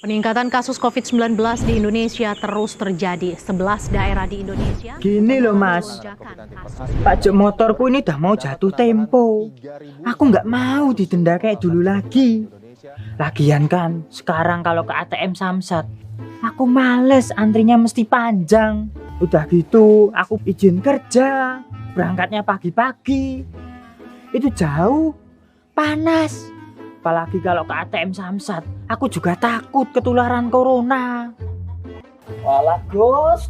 Peningkatan kasus COVID-19 di Indonesia terus terjadi. 11 daerah di Indonesia. Gini loh Mas, pajak motorku ini udah mau jatuh tempo. Aku nggak mau didenda kayak dulu lagi. Lagian kan, sekarang kalau ke ATM Samsat, aku males antrinya mesti panjang. Udah gitu, aku izin kerja, berangkatnya pagi-pagi. Itu jauh, panas. Apalagi kalau ke ATM Samsat, aku juga takut ketularan corona. Walah Gus.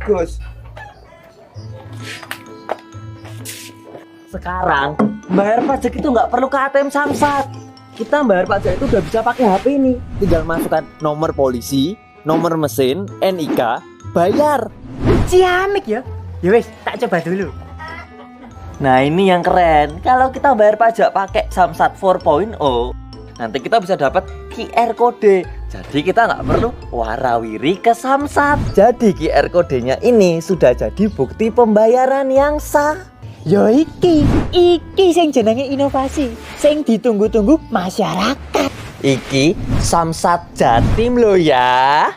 Sekarang bayar pajak itu nggak perlu ke ATM Samsat. Kita bayar pajak itu udah bisa pakai HP ini. Tinggal masukkan nomor polisi, nomor mesin, NIK, bayar. Ciamik ya. Ya wes, tak coba dulu. Nah ini yang keren. Kalau kita bayar pajak pakai Samsat 4.0, nanti kita bisa dapat QR kode. Jadi kita nggak perlu warawiri ke Samsat. Jadi QR kodenya ini sudah jadi bukti pembayaran yang sah. Yo iki sing jenenge inovasi, sing ditunggu-tunggu masyarakat. Iki Samsat Jatim lo ya.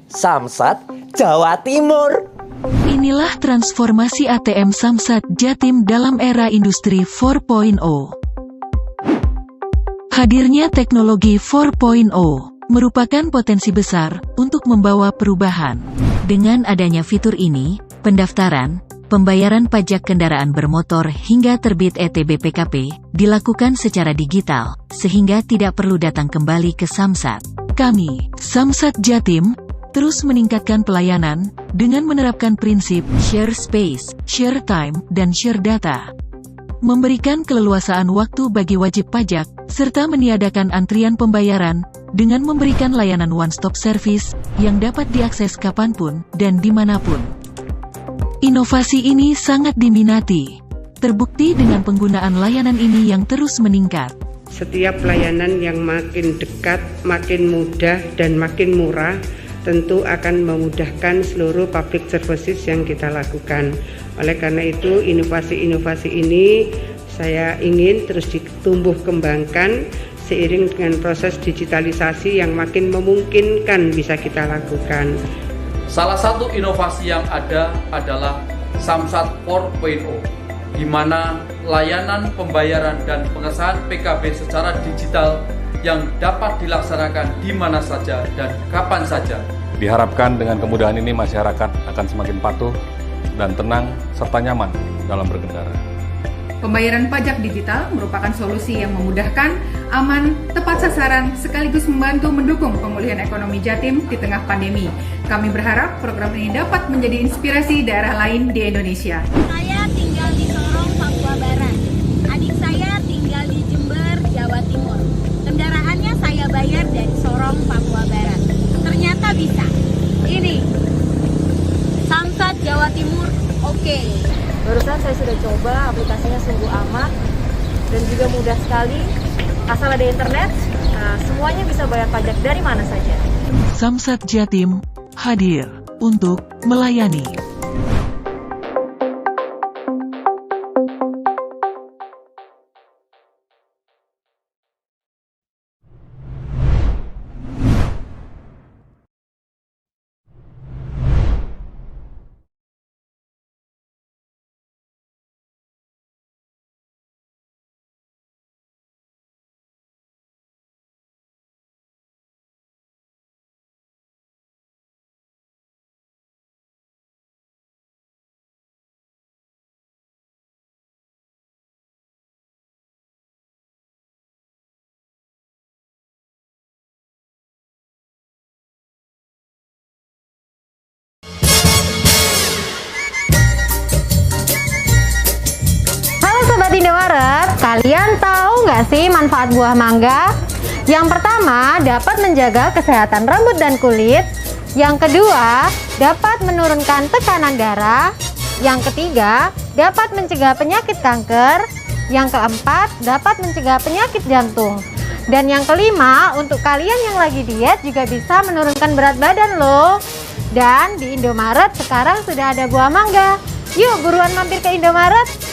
Samsat Jawa Timur. Inilah transformasi ATM Samsat Jatim dalam era industri 4.0. Hadirnya teknologi 4.0 merupakan potensi besar untuk membawa perubahan. Dengan adanya fitur ini, pendaftaran, pembayaran pajak kendaraan bermotor hingga terbit ETBPKP dilakukan secara digital, sehingga tidak perlu datang kembali ke Samsat. Kami, Samsat Jatim, terus meningkatkan pelayanan dengan menerapkan prinsip share space, share time, dan share data. Memberikan keleluasaan waktu bagi wajib pajak, serta meniadakan antrian pembayaran, dengan memberikan layanan one-stop service, yang dapat diakses kapanpun, dan dimanapun. Inovasi ini sangat diminati, terbukti dengan penggunaan layanan ini yang terus meningkat. Setiap layanan yang makin dekat, makin mudah, dan makin murah, tentu akan memudahkan seluruh public services yang kita lakukan. Oleh karena itu, inovasi-inovasi ini saya ingin terus ditumbuh kembangkan seiring dengan proses digitalisasi yang makin memungkinkan bisa kita lakukan. Salah satu inovasi yang ada adalah Samsat 4.0, di mana layanan pembayaran dan pengesahan PKB secara digital yang dapat dilaksanakan di mana saja dan kapan saja. Diharapkan dengan kemudahan ini masyarakat akan semakin patuh dan tenang serta nyaman dalam berkendara. Pembayaran pajak digital merupakan solusi yang memudahkan, aman, tepat sasaran, sekaligus membantu mendukung pemulihan ekonomi Jatim di tengah pandemi. Kami berharap program ini dapat menjadi inspirasi daerah lain di Indonesia. Saya tinggal di Sorong, Papua Barat. Adik saya tinggal di Jember, Jawa Timur. Kendaraannya saya bayar dari Sorong, Papua Barat. Ternyata bisa. Ini Samsat Jawa Timur, oke. Barusan saya sudah coba, aplikasinya sungguh aman dan juga mudah sekali. Asal ada internet, semuanya bisa bayar pajak dari mana saja. Samsat Jatim hadir untuk melayani. Sobat Indomaret, kalian tahu nggak sih manfaat buah mangga? Yang pertama, dapat menjaga kesehatan rambut dan kulit. Yang kedua, dapat menurunkan tekanan darah. Yang ketiga, dapat mencegah penyakit kanker. Yang keempat, dapat mencegah penyakit jantung. Dan yang kelima, untuk kalian yang lagi diet juga bisa menurunkan berat badan loh. Dan di Indomaret sekarang sudah ada buah mangga. Yuk buruan mampir ke Indomaret.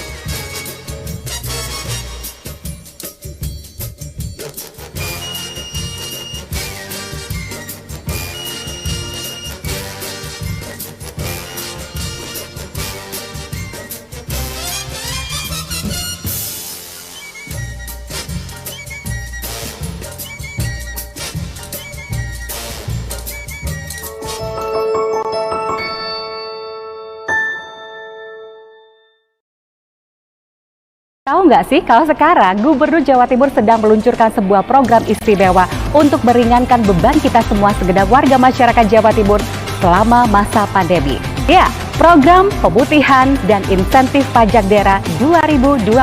Tahu nggak sih kalau sekarang Gubernur Jawa Timur sedang meluncurkan sebuah program istimewa untuk meringankan beban kita semua segenap warga masyarakat Jawa Timur selama masa pandemi. Ya, program pemutihan dan insentif pajak daerah 2021.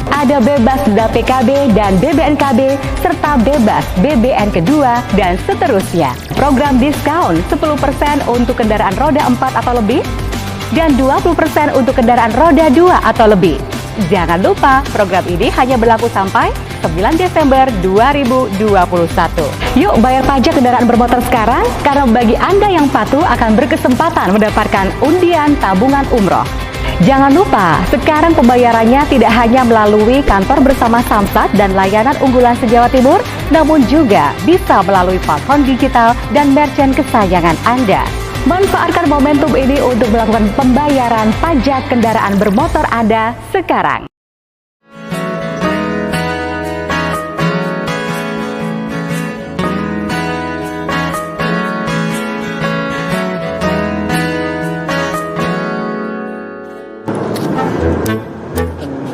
Ada bebas denda PKB dan BBNKB serta bebas BBN kedua dan seterusnya. Program diskon 10% untuk kendaraan roda 4 atau lebih dan 20% untuk kendaraan roda 2 atau lebih. Jangan lupa, program ini hanya berlaku sampai 9 Desember 2021. Yuk bayar pajak kendaraan bermotor sekarang, karena bagi Anda yang patuh akan berkesempatan mendapatkan undian tabungan umroh. Jangan lupa, sekarang pembayarannya tidak hanya melalui kantor bersama Samsat dan layanan unggulan se-Jawa Timur, namun juga bisa melalui platform digital dan merchant kesayangan Anda. Manfaatkan momentum ini untuk melakukan pembayaran pajak kendaraan bermotor Anda sekarang.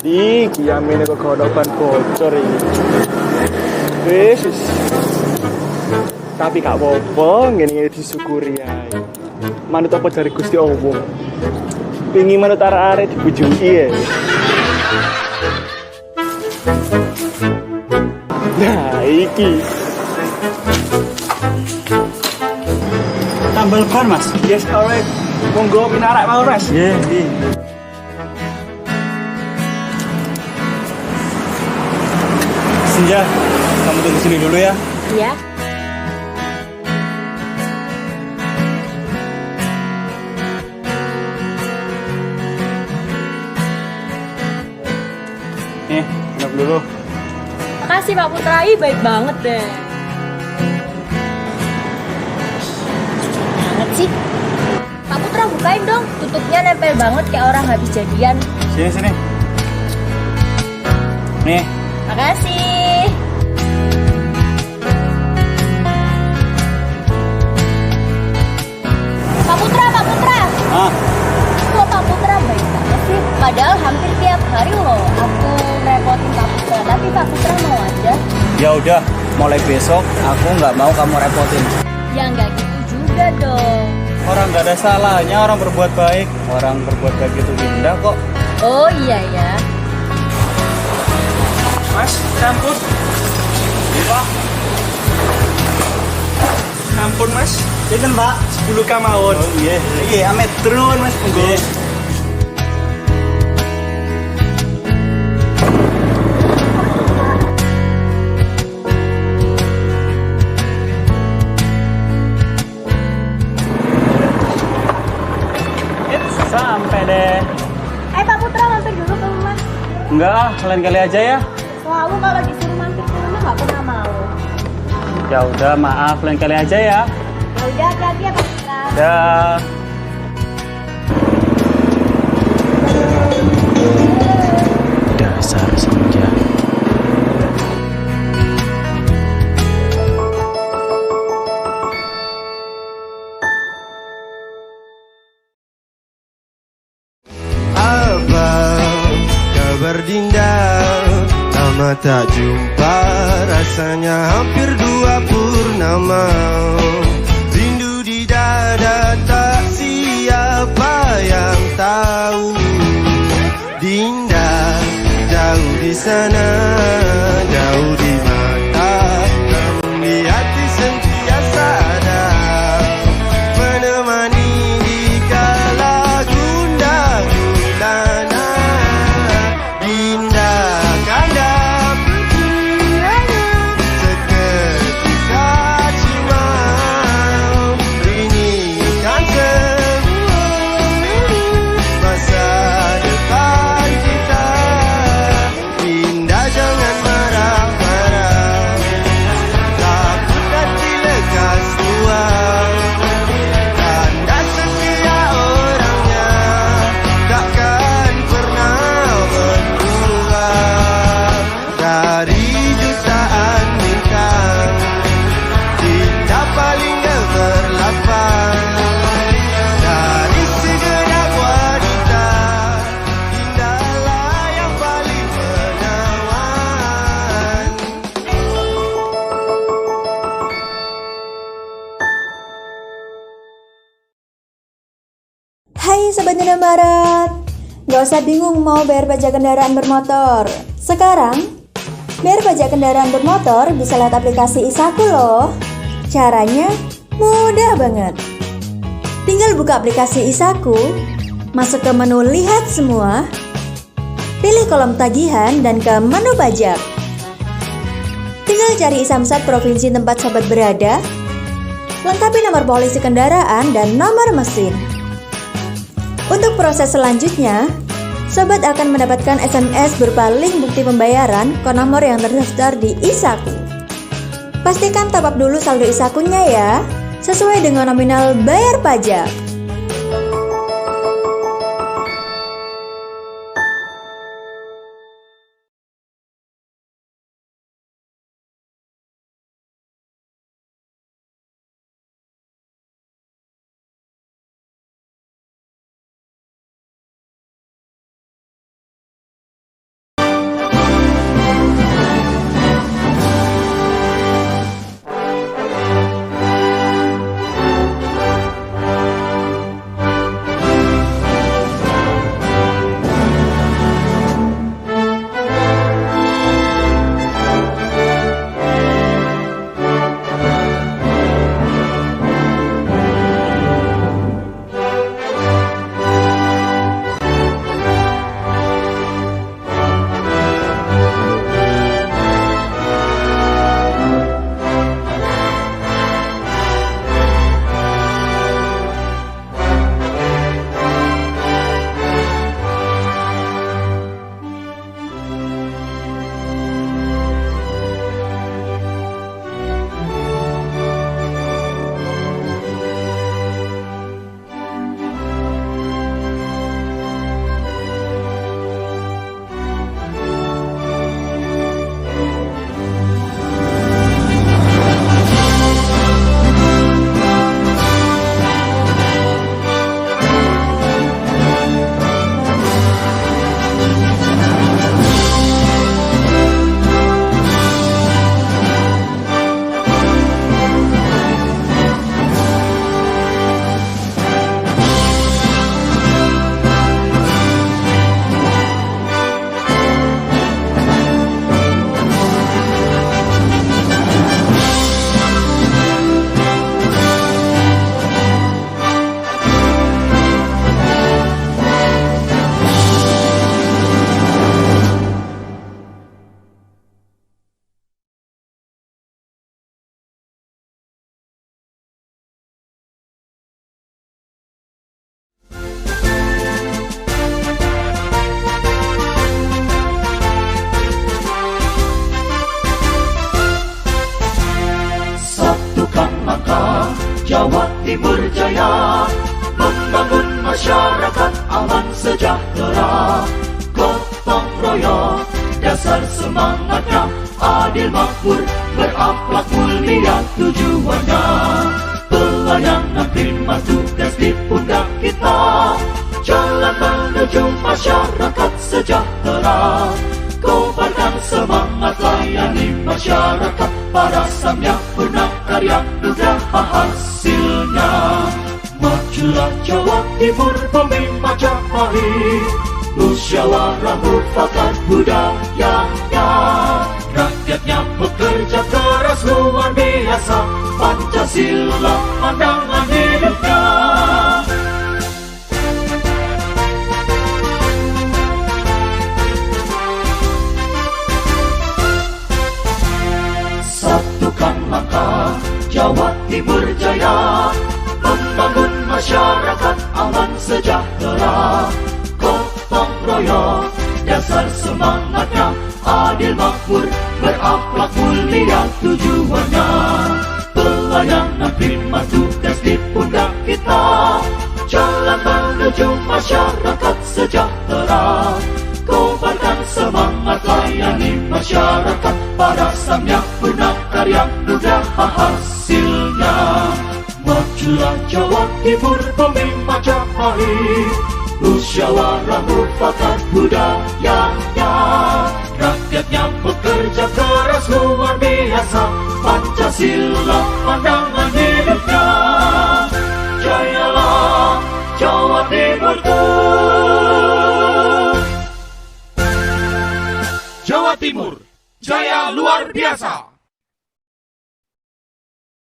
Di kiamene kok godokan bocor ini. Wis. Tapi gak apa-apa, ngene disyukuri ae. Manut apa dari Gusti Allah. Pingin manut arek-arek dibujuki ya. Nah, iki. Tambal ban, Mas. Yes, alright. Monggo pinarak mau, Mas. Nggih, nggih. Senja, kamu tunggu sini dulu ya. Iya. Nih, minum dulu. Makasih Pak Putra, baik banget deh. Banget sih. Pak Putra bukain dong, tutupnya nempel banget kayak orang habis jadian. Sini, sini. Nih. Makasih. Pak Putra, Pak Putra. Ah. Kok Pak Putra baik banget sih? Padahal hampir tiap hari loh aku repotin Pak Putra, tapi Pak Putra mau aja. Ya udah, mulai besok aku nggak mau kamu repotin. Ya nggak gitu juga dong. Orang nggak ada salahnya orang berbuat baik. Orang berbuat baik itu indah kok. Oh iya ya. Mas, campur. Iya. Ampun Mas. Ini Mbak, 10 kamawon. Oh iya. Iya, amet turun Mas. Monggo. Enggak ah, lain kali aja ya. Selalu kalau disuruh mampir ke rumah nggak pernah mau. Ya udah, maaf, lain kali aja ya. Ya udah, hati-hati ya Pak Citra. Dah. Dasar senja. Apa kabar Dinda? Lama tak jumpa, rasanya hampir 2 purnama. Rindu di dada, tak siapa yang tahu. Dinda, jauh di sana, jauh di mata, namun di hati sentiasa ada. Menemani di kala gundah gulana. Dinda kan dapat seketika cuma ini kan semua masa depan kita. Dinda jangan marah-marah, takut nanti lekas tua. Tanda setia orangnya takkan pernah berubah. Dari jutaan bintang, Dinda paling gemerlapan. Dari segenap wanita, Dinda lah yang paling menawan. Hai Sobat Nada Barat, gak usah bingung mau bayar pajak kendaraan bermotor. Sekarang, bayar pajak kendaraan bermotor bisa lewat aplikasi Isaku loh. Caranya mudah banget. Tinggal buka aplikasi Isaku, masuk ke menu Lihat Semua, pilih kolom tagihan dan ke menu pajak. Tinggal cari Samsat provinsi tempat sobat berada, lengkapi nomor polisi kendaraan dan nomor mesin. Untuk proses selanjutnya, sobat akan mendapatkan SMS berupa link bukti pembayaran ke nomor yang terdaftar di Isaku. Pastikan top up dulu saldo Isakunya ya, sesuai dengan nominal bayar pajak. Timur jaya, membangun masyarakat aman sejahtera. Gotong royong, dasar semangatnya, adil makmur, berakhlak mulia tujuannya. Pelayanan prima tugas di pundak kita, jalan menuju masyarakat sejahtera. Kobarkan semangat, layani masyarakat, para samyak purna karya nugraha hasilnya. Majulah Jawa Timur bumi Majapahit, musyawarah mufakat budayanya. Rakyatnya bekerja keras luar biasa, Pancasila pandangan hidupnya. Satukan langkah Jawa Timur jaya, membangun masyarakat aman sejahtera. Gotong royong, dasar semangatnya, adil makmur, berakhlak mulia tujuannya. Pelayanan prima tugas di pundak kita, jalan menuju masyarakat sejahtera. Kobarkan semangat, layani masyarakat, para samyak purna karya nugraha hasilnya. Majulah Jawa Timur bumi Majapahit, musyawarah mufakat budayanya. Rakyatnya bekerja keras luar biasa, Pancasila pandangan hidupnya. Jayalah Jawa Timurku. Jawa Timur, jaya luar biasa.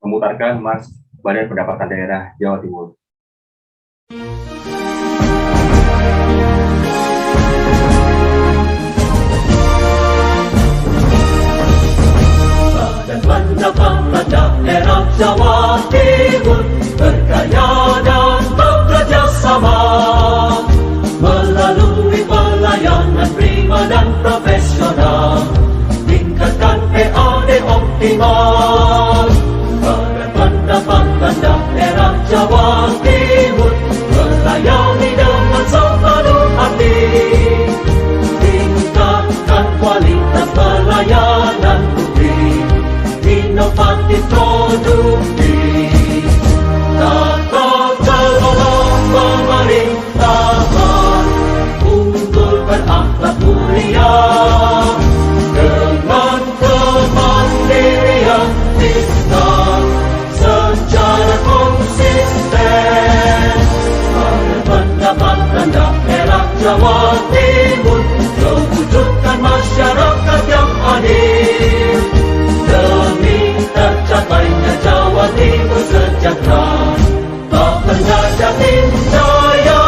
Memutarkan Mars Badan Pendapatan Daerah Jawa Timur. Badan Pendapatan Daerah Jawa Timur berkarya dan bekerja sama, melalui pelayanan prima dan profesional, tingkatkan PAD optimal. Badan Pendapatan Daerah Jawa Timur melayani dengan sepenuh hati, tingkatkan kualitas pelayanan publik, inovatif produktif. Tata kelola pemerintahan unggul berakhlak mulia, dengan kemandirian fiskal secara konsisten. Badan Pendapatan Daerah Jawa Timur mewujudkan masyarakat yang adil, demi tercapainya Jawa Timur sejahtera. Tak pernah Jatim jaya.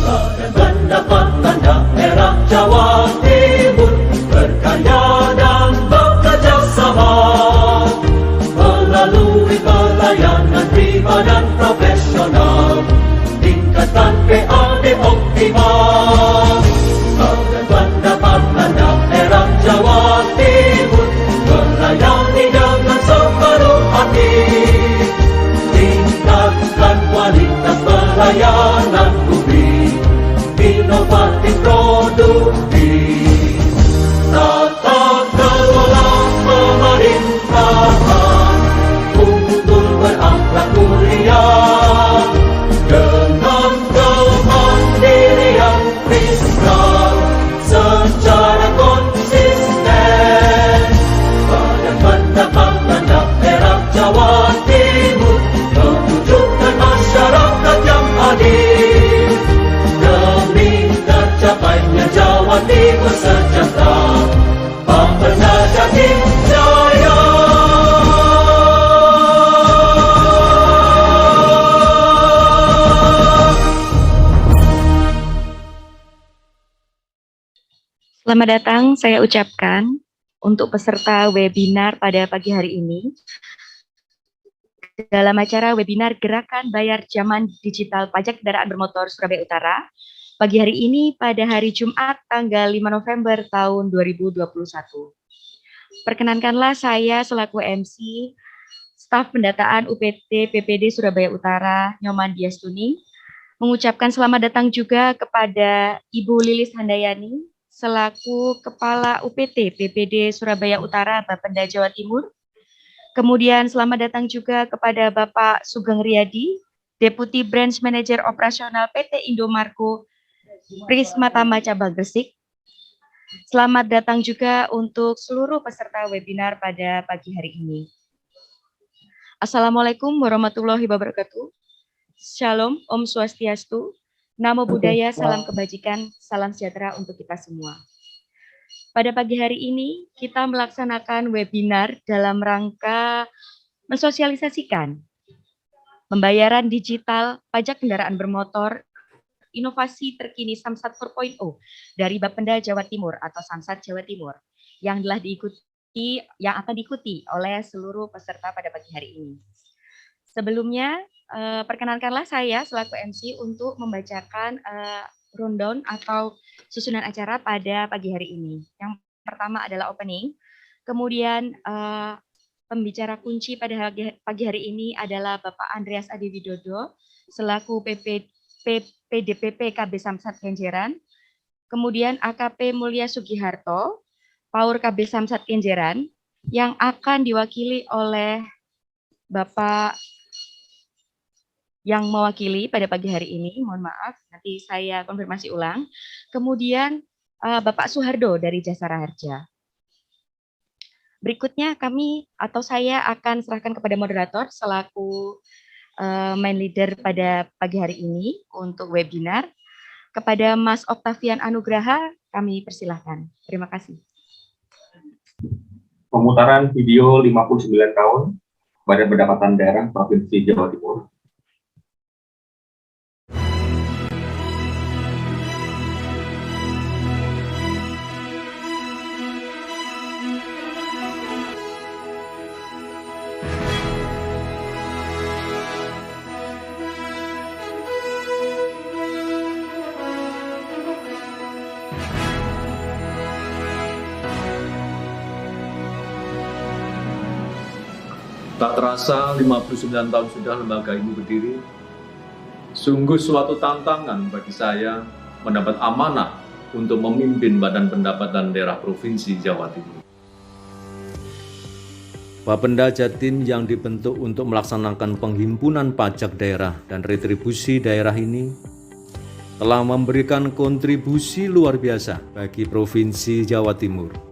Badan Pendapatan Daerah Jawa Timur berkarya dan bekerja sama, melalui pelayanan prima dan profesional, tingkatkan PAD optimal. Badan Pendapatan Daerah Jawa Timur melayani dengan sepenuh hati, tingkatkan kualitas pelayanan publik, inovatif produktif. Tata kelola pemerintahan unggul berakhlak mulia, dengan kemandirian fiskal secara konsisten. Badan Pendapatan Daerah Jawa Timur mewujudkan masyarakat yang adil, demi tercapainya Jawa Timur sejahtera. Pemberna Jatim jaya. Selamat datang saya ucapkan untuk peserta webinar pada pagi hari ini. Dalam acara webinar Gerakan Bayar Zaman Digital Pajak Kendaraan Bermotor Surabaya Utara, pagi hari ini pada hari Jumat tanggal 5 November tahun 2021. Perkenankanlah saya selaku MC staf pendataan UPT PPD Surabaya Utara Nyoman Diastuni mengucapkan selamat datang juga kepada Ibu Lilis Handayani selaku Kepala UPT PPD Surabaya Utara Bapenda Jawa Timur. Kemudian selamat datang juga kepada Bapak Sugeng Riyadi, Deputi Branch Manager Operasional PT Indomarko Prisma Tama Cabang Gresik. Selamat datang juga untuk seluruh peserta webinar pada pagi hari ini. Assalamualaikum warahmatullahi wabarakatuh. Shalom, Om Swastiastu, Namo Buddhaya, salam kebajikan, salam sejahtera untuk kita semua. Pada pagi hari ini, kita melaksanakan webinar dalam rangka mensosialisasikan pembayaran digital pajak kendaraan bermotor, inovasi terkini Samsat 4.0 dari Bapenda Jawa Timur atau Samsat Jawa Timur yang akan diikuti oleh seluruh peserta pada pagi hari ini. Sebelumnya, perkenankanlah saya selaku MC untuk membacakan rundown atau susunan acara pada pagi hari ini. Yang pertama adalah opening, kemudian pembicara kunci pada pagi hari ini adalah Bapak Andreas Adi Widodo selaku PDPP KB Samsat Kenjeran, kemudian AKP Mulya Sugiharto, Paur KB Samsat Kenjeran, yang akan diwakili oleh Bapak yang mewakili pada pagi hari ini, mohon maaf, nanti saya konfirmasi ulang. Kemudian Bapak Suhardo dari Jasara Harja. Berikutnya saya akan serahkan kepada moderator selaku main leader pada pagi hari ini untuk webinar. Kepada Mas Oktavian Anugraha, kami persilahkan. Terima kasih. Pemutaran video 59 tahun Badan Pendapatan Daerah Provinsi Jawa Timur. Tak terasa 59 tahun sudah lembaga ini berdiri. Sungguh suatu tantangan bagi saya mendapat amanah untuk memimpin Badan Pendapatan Daerah Provinsi Jawa Timur. Bapenda Jatim yang dibentuk untuk melaksanakan penghimpunan pajak daerah dan retribusi daerah ini telah memberikan kontribusi luar biasa bagi Provinsi Jawa Timur.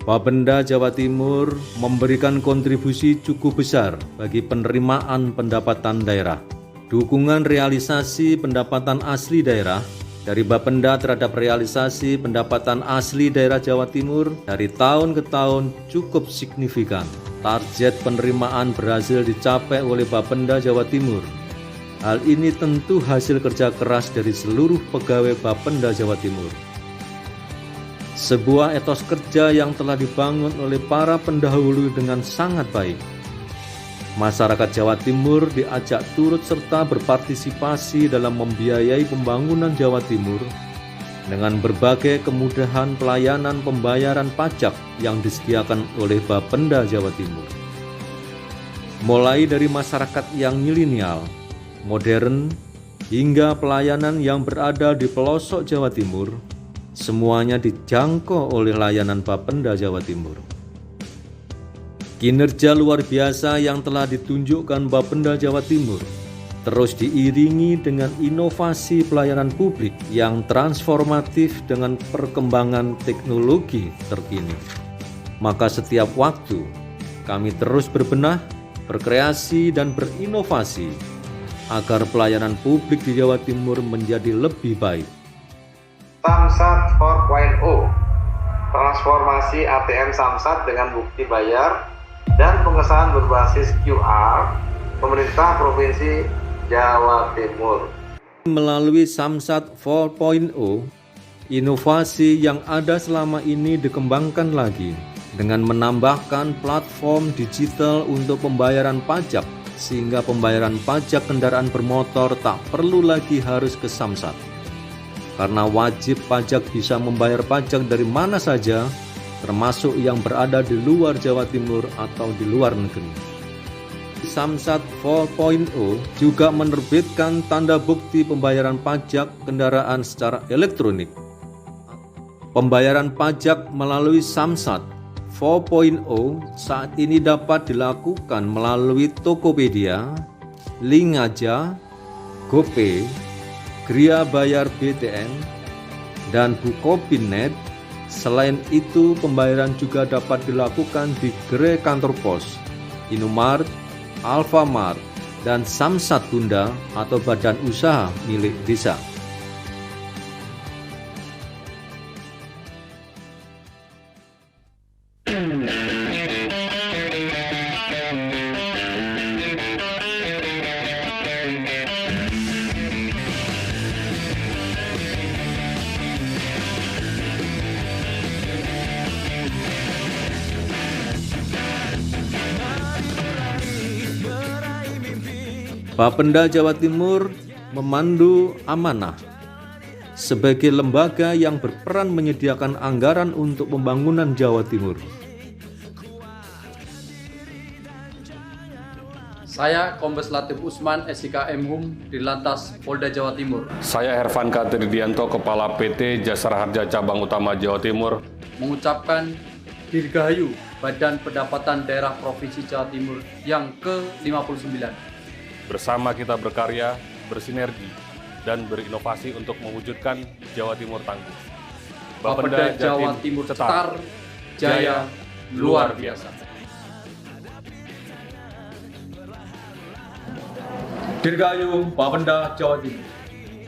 Bapenda Jawa Timur memberikan kontribusi cukup besar bagi penerimaan pendapatan daerah. Dukungan realisasi pendapatan asli daerah dari Bapenda terhadap realisasi pendapatan asli daerah Jawa Timur dari tahun ke tahun cukup signifikan. Target penerimaan berhasil dicapai oleh Bapenda Jawa Timur. Hal ini tentu hasil kerja keras dari seluruh pegawai Bapenda Jawa Timur. Sebuah etos kerja yang telah dibangun oleh para pendahulu dengan sangat baik. Masyarakat Jawa Timur diajak turut serta berpartisipasi dalam membiayai pembangunan Jawa Timur dengan berbagai kemudahan pelayanan pembayaran pajak yang disediakan oleh Bapenda Jawa Timur. Mulai dari masyarakat yang milenial, modern, hingga pelayanan yang berada di pelosok Jawa Timur, semuanya dijangkau oleh layanan Bapenda Jawa Timur. Kinerja luar biasa yang telah ditunjukkan Bapenda Jawa Timur terus diiringi dengan inovasi pelayanan publik yang transformatif dengan perkembangan teknologi terkini. Maka setiap waktu kami terus berbenah, berkreasi dan berinovasi agar pelayanan publik di Jawa Timur menjadi lebih baik. Samsat 4.0, transformasi ATM Samsat dengan bukti bayar dan pengesahan berbasis QR pemerintah Provinsi Jawa Timur. Melalui Samsat 4.0, inovasi yang ada selama ini dikembangkan lagi dengan menambahkan platform digital untuk pembayaran pajak sehingga pembayaran pajak kendaraan bermotor tak perlu lagi harus ke Samsat. karena wajib pajak bisa membayar pajak dari mana saja, termasuk yang berada di luar Jawa Timur atau di luar negeri. Samsat 4.0 juga menerbitkan tanda bukti pembayaran pajak kendaraan secara elektronik. Pembayaran pajak melalui Samsat 4.0 saat ini dapat dilakukan melalui Tokopedia, Linkaja, GoPay, Gria Bayar BTN, dan Bukopin.net. Selain itu, pembayaran juga dapat dilakukan di gerai kantor pos, Indomart, Alfamart, dan Samsat Bunda atau badan usaha milik desa. Bapenda Jawa Timur memandu amanah sebagai lembaga yang berperan menyediakan anggaran untuk pembangunan Jawa Timur. Saya Kombes Latif Usman, SIK Mhum, Dirlantas Polda Jawa Timur. Saya Hervan Katridianto, Kepala PT Jasara Harja Cabang Utama Jawa Timur, mengucapkan Dirgahayu Badan Pendapatan Daerah Provinsi Jawa Timur yang ke-59. Bersama kita berkarya, bersinergi, dan berinovasi untuk mewujudkan Jawa Timur tangguh. Bapenda Jawa Timur cetar, jaya, luar biasa. Dirgahayu Bapenda Jawa Timur.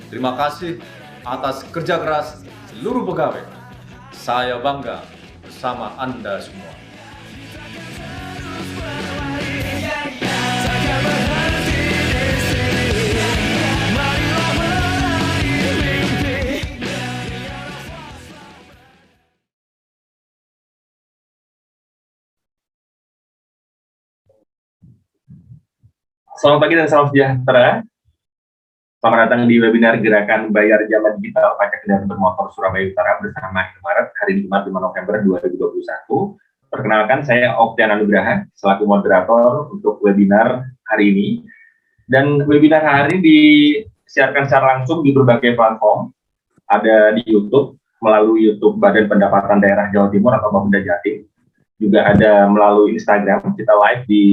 Terima kasih atas kerja keras seluruh pegawai. Saya bangga bersama Anda semua. Selamat pagi dan salam sejahtera. Selamat datang di webinar Gerakan Bayar Zaman Digital Pajak Kendaraan Bermotor Surabaya Utara bersama Indomaret hari Jumat 5 November 2021. Perkenalkan, saya Oktian Anugraha selaku moderator untuk webinar hari ini. Dan webinar hari ini disiarkan secara langsung di berbagai platform. Ada di YouTube melalui YouTube Badan Pendapatan Daerah Jawa Timur atau Bapenda Jatim. Juga ada melalui Instagram, kita live di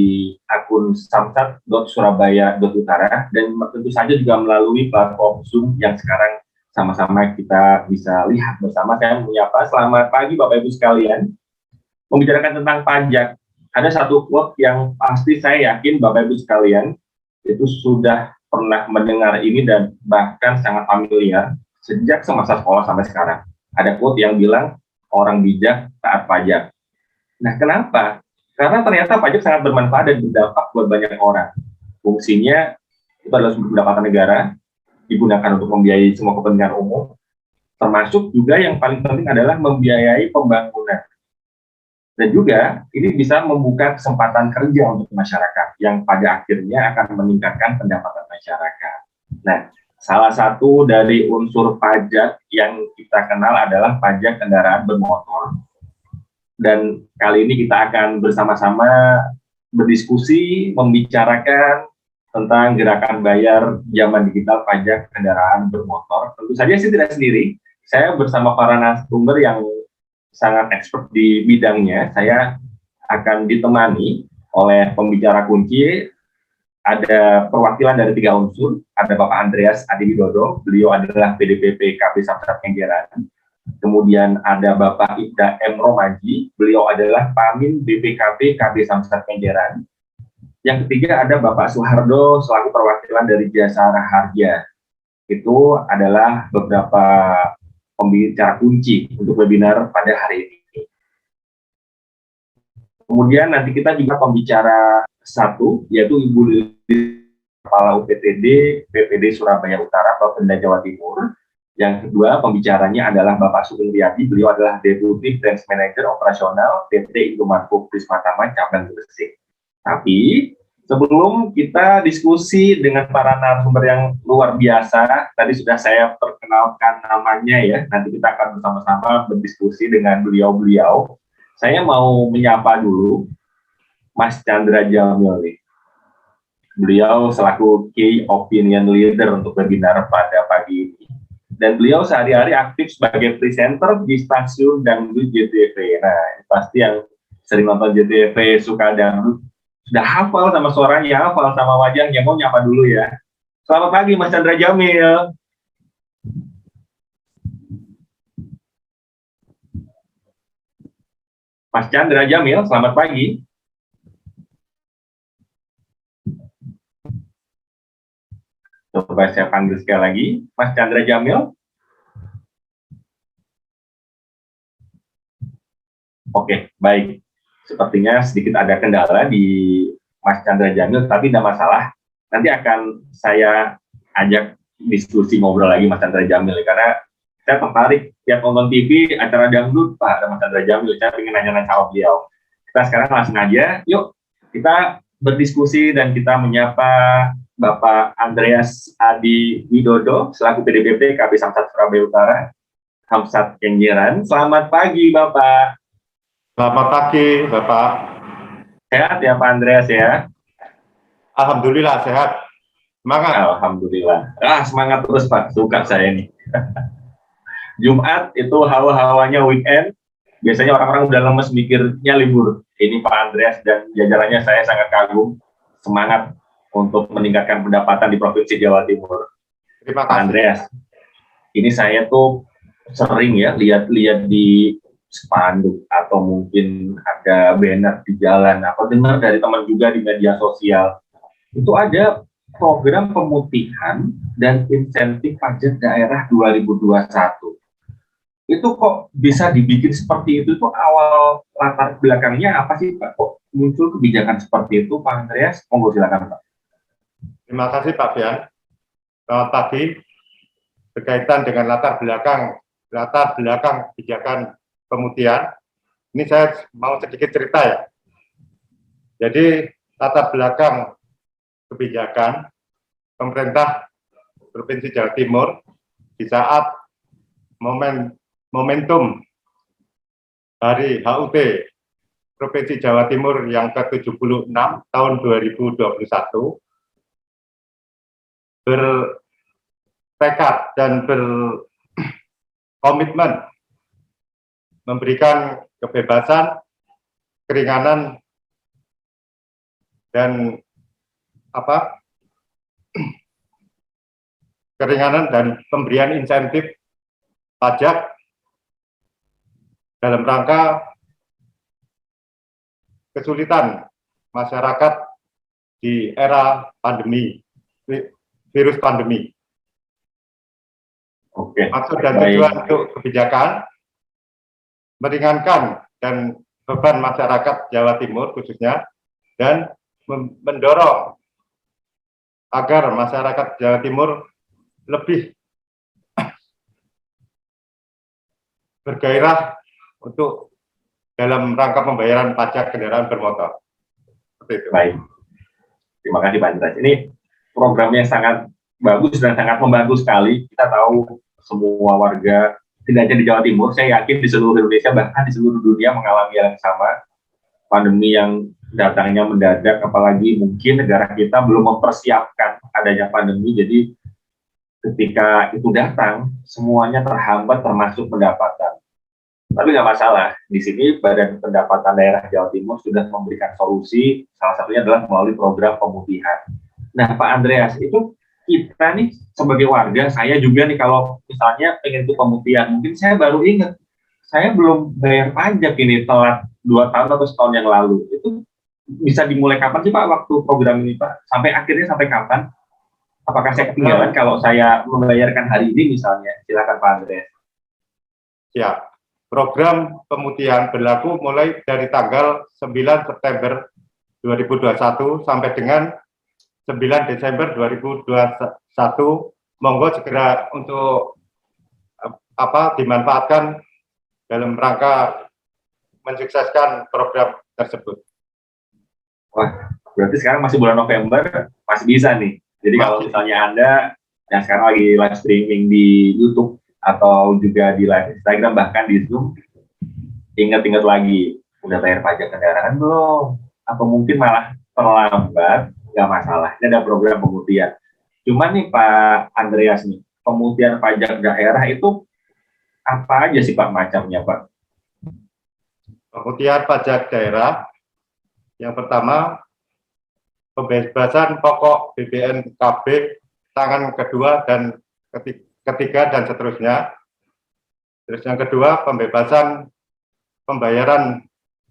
akun samsat.surabaya.utara, dan tentu saja juga melalui platform Zoom yang sekarang sama-sama kita bisa lihat bersama. Saya menyapa, selamat pagi Bapak Ibu sekalian. Membicarakan tentang pajak, ada satu quote yang pasti saya yakin Bapak Ibu sekalian itu sudah pernah mendengar ini dan bahkan sangat familiar sejak semasa sekolah sampai sekarang. Ada quote yang bilang, orang bijak taat pajak. Nah, kenapa? Karena ternyata pajak sangat bermanfaat dan berdampak buat banyak orang. Fungsinya itu adalah sumber pendapatan negara, digunakan untuk membiayai semua kepentingan umum, termasuk juga yang paling penting adalah membiayai pembangunan. Dan juga ini bisa membuka kesempatan kerja untuk masyarakat yang pada akhirnya akan meningkatkan pendapatan masyarakat. Nah, salah satu dari unsur pajak yang kita kenal adalah pajak kendaraan bermotor. Dan kali ini kita akan bersama-sama berdiskusi, membicarakan tentang gerakan bayar zaman digital pajak kendaraan bermotor. Tentu saja saya tidak sendiri, saya bersama para narasumber yang sangat expert di bidangnya. Saya akan ditemani oleh pembicara kunci, ada perwakilan dari 3 unsur, ada Bapak Andreas Adiwidodo, beliau adalah PDPP KB Samsat Kenjeran. Kemudian ada Bapak Ibda M. Romaji, beliau adalah Pamin BPKB KB Samsat Kenjeran. Yang ketiga ada Bapak Suhardo selaku perwakilan dari Jasara Harja. Itu adalah beberapa pembicara kunci untuk webinar pada hari ini. Kemudian nanti kita juga pembicara satu, yaitu Ibu Lili, Kepala UPTD PPD Surabaya Utara atau Bapenda Jawa Timur. Yang kedua pembicaranya adalah Bapak Sugeng Riyadi, beliau adalah Deputi Branch Manager Operasional PT Indomaret Prisma Tama Cabang Gresik. Tapi sebelum kita diskusi dengan para narasumber yang luar biasa, tadi sudah saya memperkenalkan namanya ya. Nanti kita akan bersama-sama berdiskusi dengan beliau-beliau. Saya mau menyapa dulu Mas Chandra Jamil nih. Beliau selaku Key Opinion Leader untuk webinar pada pagi ini. Dan beliau sehari-hari aktif sebagai presenter di stasiun dangdut JTV. Nah, pasti yang sering nonton JTV, suka dangdut, sudah hafal sama suaranya, hafal sama wajahnya. Mau nyapa dulu ya. Selamat pagi Mas Chandra Jamil. Mas Chandra Jamil, selamat pagi. Coba saya panggil sekali lagi, Mas Chandra Jamil. Oke, baik. Sepertinya sedikit ada kendala di Mas Chandra Jamil, tapi tidak masalah. Nanti akan saya ajak diskusi ngobrol lagi Mas Chandra Jamil, karena saya tertarik tiap nonton TV acara dangdut, Pak, ada Mas Chandra Jamil. Saya ingin nanya-nanya sama beliau. Kita sekarang langsung aja, yuk kita berdiskusi dan kita menyapa Bapak Andreas Adi Widodo selaku PDPP KB Samsat Surabaya Utara, Samsat Kenjeran. Selamat pagi Bapak. Selamat pagi Bapak. Sehat ya Pak Andreas ya? Alhamdulillah sehat. Semangat. Alhamdulillah. Semangat terus Pak, suka saya nih. Jumat itu hawa-hawanya weekend. Biasanya orang-orang udah lemes mikirnya libur. Ini Pak Andreas dan jajarannya saya sangat kagum. Semangat untuk meningkatkan pendapatan di Provinsi Jawa Timur. Terima kasih. Pak Andreas, ini saya tuh sering ya lihat-lihat di spanduk atau mungkin ada banner di jalan, atau dengar dari teman juga di media sosial. Itu ada program pemutihan dan insentif pajak daerah 2021. Itu kok bisa dibikin seperti itu? Itu awal latar belakangnya apa sih Pak? Kok muncul kebijakan seperti itu Pak Andreas? Monggo silakan Pak. Terima kasih Pak Bian. Selamat pagi. Berkaitan dengan latar belakang kebijakan pemutihan, ini saya mau sedikit cerita ya. Jadi latar belakang kebijakan pemerintah Provinsi Jawa Timur di saat momentum Hari HUT Provinsi Jawa Timur yang ke-76 tahun 2021 bertekad dan berkomitmen memberikan kebebasan, keringanan, dan pemberian insentif pajak dalam rangka kesulitan masyarakat di era pandemi, virus pandemi. Oke. Maksud dan tujuan untuk kebijakan meringankan dan beban masyarakat Jawa Timur khususnya, dan mendorong agar masyarakat Jawa Timur lebih bergairah untuk dalam rangka pembayaran pajak kendaraan bermotor. Seperti itu. Baik. Terima kasih Pak Andreas. Ini programnya sangat bagus dan sangat membantu sekali. Kita tahu semua warga, tidak hanya di Jawa Timur, saya yakin di seluruh Indonesia, bahkan di seluruh dunia mengalami hal yang sama. Pandemi yang datangnya mendadak, apalagi mungkin negara kita belum mempersiapkan adanya pandemi, jadi ketika itu datang, semuanya terhambat termasuk pendapatan. Tapi nggak masalah, di sini Badan Pendapatan Daerah Jawa Timur sudah memberikan solusi, salah satunya adalah melalui program pemutihan. Nah Pak Andreas, itu kita nih sebagai warga, saya juga nih kalau misalnya pengen itu pemutihan, mungkin saya baru ingat, saya belum bayar pajak ini telat 2 tahun atau setahun yang lalu. Itu bisa dimulai kapan sih Pak waktu program ini Pak? Sampai akhirnya sampai kapan? Apakah saya ketinggalan kalau saya membayarkan hari ini misalnya? Silakan Pak Andreas. Ya, program pemutihan berlaku mulai dari tanggal 9 September 2021 sampai dengan 9 Desember 2021. Monggo segera untuk dimanfaatkan dalam rangka mensukseskan program tersebut. Wah, berarti sekarang masih bulan November, masih bisa nih. Jadi kalau misalnya Anda yang sekarang lagi live streaming di YouTube atau juga di live Instagram, bahkan di Zoom, ingat-ingat lagi, udah bayar pajak kendaraan belum? Atau mungkin malah terlambat, nggak masalah, ini ada program pemutihan. Cuman nih Pak Andreas nih, pemutihan pajak daerah itu apa aja sih Pak macamnya Pak? Pemutihan pajak daerah, yang pertama, pembebasan pokok BPNKB tangan kedua dan ketiga dan seterusnya. Terus yang kedua, pembebasan pembayaran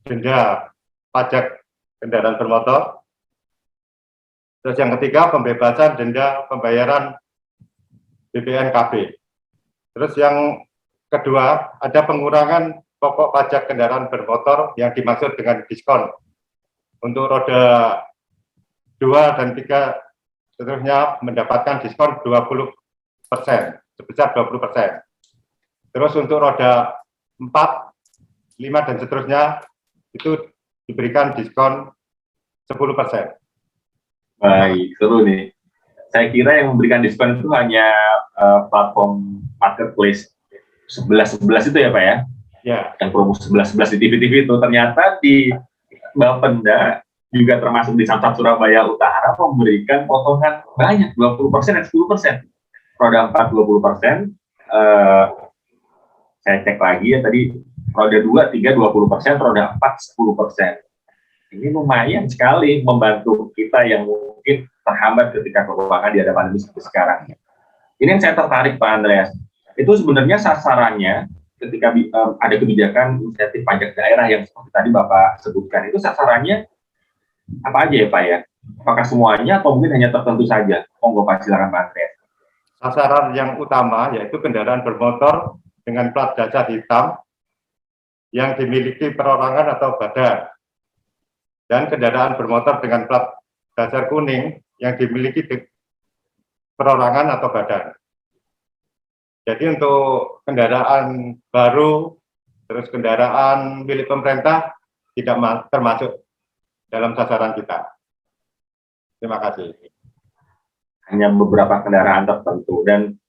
denda pajak kendaraan bermotor. Terus yang ketiga, pembebasan denda pembayaran BPNKB. Terus yang kedua, ada pengurangan pokok pajak kendaraan bermotor yang dimaksud dengan diskon untuk roda 2 dan 3 seterusnya mendapatkan diskon 20%, sebesar 20%. Terus untuk roda 4, 5 dan seterusnya itu diberikan diskon 10%. Baik, seru nih. Saya kira yang memberikan diskon itu hanya platform marketplace 11-11 itu ya Pak ya? Ya. Yang promo 11-11 di TV-TV itu, ternyata di Bapenda juga termasuk di Samsat Surabaya Utara memberikan potongan banyak, 20% dan 10%. Roda 4 20%, saya cek lagi ya tadi, roda 2, 3 20%, roda 4 10%. Ini lumayan sekali membantu kita yang mungkin terhambat ketika keuangan di ada pandemi seperti sekarang. Ini yang saya tertarik Pak Andreas. Itu sebenarnya sasarannya ketika ada kebijakan insentif pajak daerah yang seperti tadi Bapak sebutkan, itu sasarannya apa aja ya Pak ya? Apakah semuanya atau mungkin hanya tertentu saja? Monggo Pak, silakan Pak Andreas. Sasaran yang utama yaitu kendaraan bermotor dengan plat dasar hitam yang dimiliki perorangan atau badan, dan kendaraan bermotor dengan plat dasar kuning yang dimiliki perorangan atau badan. Jadi untuk kendaraan baru, terus kendaraan milik pemerintah tidak termasuk dalam sasaran kita. Terima kasih. Hanya beberapa kendaraan tertentu, dan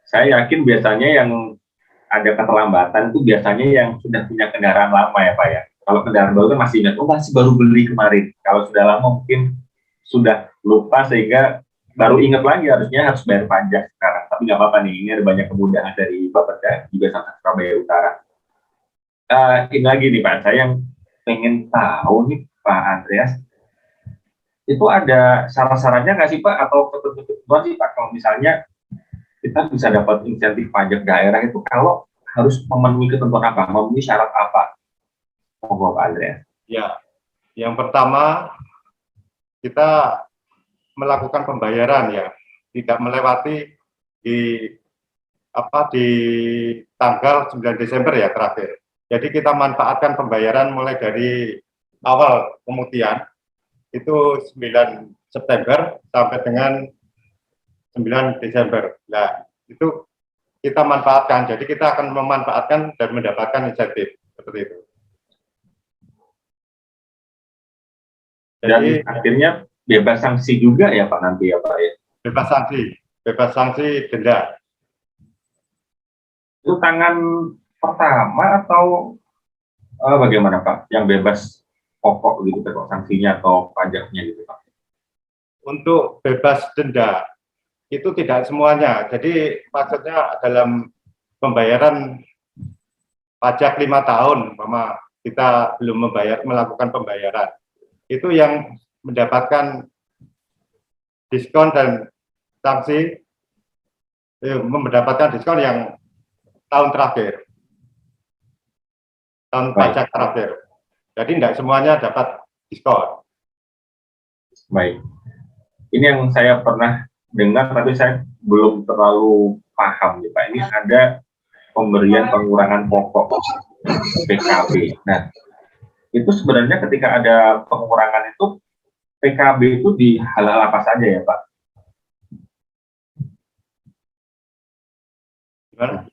saya yakin biasanya yang ada keterlambatan itu biasanya yang sudah punya kendaraan lama ya Pak ya. Kalau kendaraan baru kan masih ingat, oh masih baru beli kemarin. Kalau sudah lama mungkin sudah lupa sehingga baru ingat lagi harusnya harus bayar pajak sekarang. Tapi nggak apa-apa nih, ini ada banyak kemudahan dari Bapeda juga Samsat Surabaya Utara. Ini lagi nih Pak, saya yang pengen tahu nih Pak Andreas, itu ada syarat-syaratnya nggak sih Pak, atau ketentuan sih Pak kalau misalnya kita bisa dapat insentif pajak daerah itu kalau harus memenuhi ketentuan apa, memenuhi syarat apa? Monggo Pak Andreas. Ya, yang pertama kita melakukan pembayaran ya, tidak melewati di tanggal 9 Desember ya terakhir. Jadi kita manfaatkan pembayaran mulai dari awal pemutihan itu 9 September sampai dengan 9 Desember. Nah, itu kita manfaatkan. Jadi kita akan memanfaatkan dan mendapatkan insentif seperti itu. Jadi akhirnya bebas sanksi juga ya Pak nanti ya Pak ya? Bebas sanksi denda. Itu tangan pertama atau bagaimana Pak? Yang bebas pokok gitu, pokok sanksinya atau pajaknya gitu Pak? Untuk bebas denda itu tidak semuanya. Jadi maksudnya dalam pembayaran pajak 5 tahun, Mama, kita belum melakukan pembayaran. Itu yang mendapatkan diskon dan sanksi, mendapatkan diskon yang tahun terakhir, tahun pajak terakhir. Jadi tidak semuanya dapat diskon. Baik, ini yang saya pernah dengar tapi saya belum terlalu paham nih Pak. Ini ada pemberian pengurangan pokok PKB. Nah, itu sebenarnya ketika ada pengurangan itu PKB itu di hal-hal apa saja ya Pak? Gimana?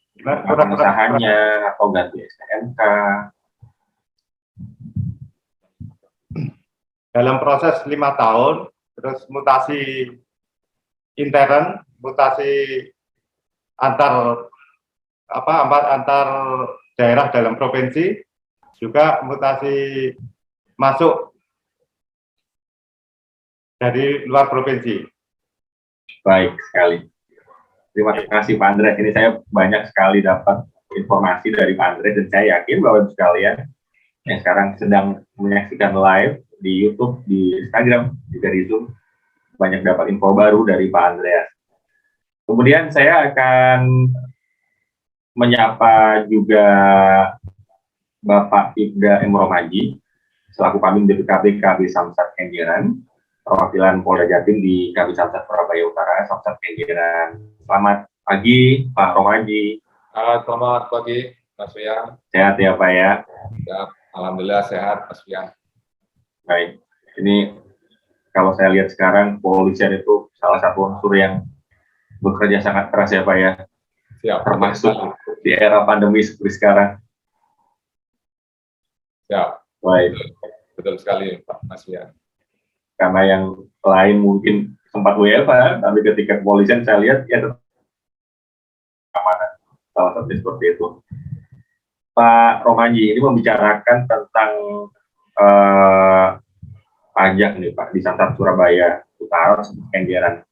Usahanya atau ganti STNK? Dalam proses 5 tahun, terus mutasi intern mutasi antar daerah dalam provinsi, juga mutasi masuk dari luar provinsi. Baik sekali. Terima kasih Pak Andreas. Ini saya banyak sekali dapat informasi dari Pak Andreas, dan saya yakin Bapak Ibu sekalian yang sekarang sedang menyaksikan live di YouTube, di Instagram, juga di Zoom, banyak dapat info baru dari Pak Andreas. Kemudian saya akan menyapa juga Bapak Ibda M. Romaji, selaku Pamim BPKB KB Samsat Kenjeran, perwakilan Polda Jatim di KB Samsat Surabaya Utara, Samsat Kenjeran. Selamat pagi, Pak Romaji. Selamat pagi, Mas Fian. Sehat ya, Pak ya? Ya, alhamdulillah sehat, Mas Fian. Baik, ini kalau saya lihat sekarang, kepolisian itu salah satu unsur yang bekerja sangat keras ya, Pak ya? Siap. Termasuk di era pandemi seperti sekarang. Ya, baik. Betul sekali, Pak Mas Fian. Karena yang lain mungkin sempat WFH, tapi ketika kepolisian saya lihat ya tetap keamanan, salah satu seperti itu. Pak Romaji, ini membicarakan tentang pajak nih Pak di Samsat Surabaya Utara, Kenjeran.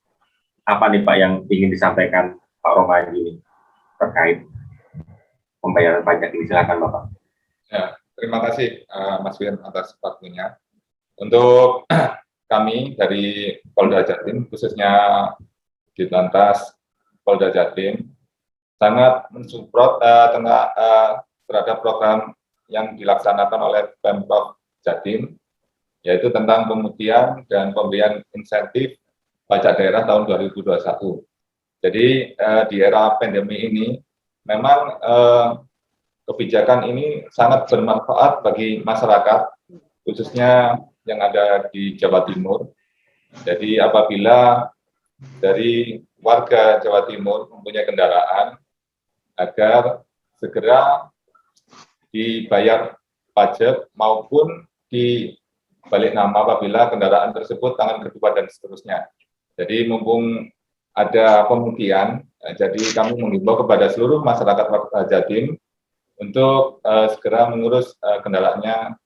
Apa nih Pak yang ingin disampaikan Pak Romaji ini terkait pembayaran pajak ini? Silakan Bapak. Ya, terima kasih Mas Fian atas waktunya. Untuk kami dari Polda Jatim, khususnya di Lantas Polda Jatim, sangat mensupport terhadap program yang dilaksanakan oleh Pemprov Jatim, yaitu tentang pemutihan dan pemberian insentif pajak daerah tahun 2021. Jadi di era pandemi ini, memang kebijakan ini sangat bermanfaat bagi masyarakat, khususnya yang ada di Jawa Timur. Jadi apabila dari warga Jawa Timur mempunyai kendaraan, agar segera dibayar pajak maupun dibalik nama apabila kendaraan tersebut tangan kedua dan seterusnya. Jadi mumpung ada pemutihan, jadi kami menghimbau kepada seluruh masyarakat warga Jatim untuk segera mengurus kendaraannya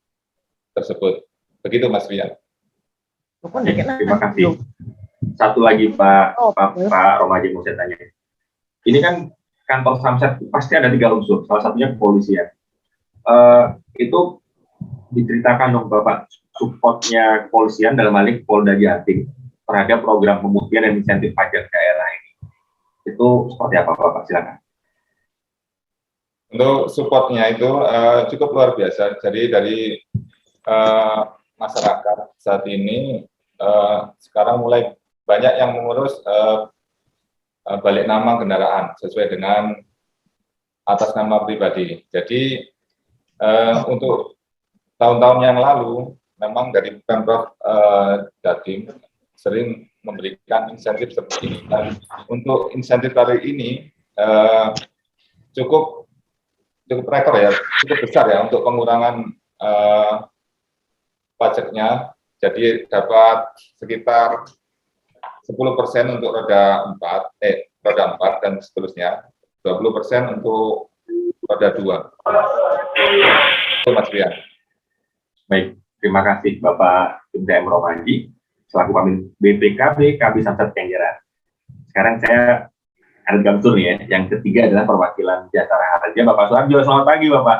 tersebut. Begitu Mas Fian. Terima kasih. Satu lagi Pak Romaji mau saya tanya. Ini kan kantor Samsat pasti ada 3 unsur, salah satunya kepolisian. Itu diceritakan dong Bapak, supportnya kepolisian dalam hal ini Polda Jatim terhadap program pemutihan dan insentif pajak daerah ini. Itu seperti apa Bapak? Silakan. Untuk supportnya itu cukup luar biasa. Jadi dari masyarakat saat ini sekarang mulai banyak yang mengurus balik nama kendaraan sesuai dengan atas nama pribadi. Jadi untuk tahun-tahun yang lalu memang dari Pemprov Jatim sering memberikan insentif seperti ini, dan untuk insentif kali ini cukup rekor ya, cukup besar ya untuk pengurangan pajaknya. Jadi dapat sekitar 10% untuk roda 4 dan seterusnya, 20% untuk roda 2. Itu Mas Rian. Baik, terima kasih Bapak Ibda M. Romaji, selaku Pamim BPKB KB Samsat Kenjeran. Sekarang saya ada gamtur nih ya. Yang ketiga adalah perwakilan Jasara Harja, Bapak Suharjo. Selamat pagi Bapak.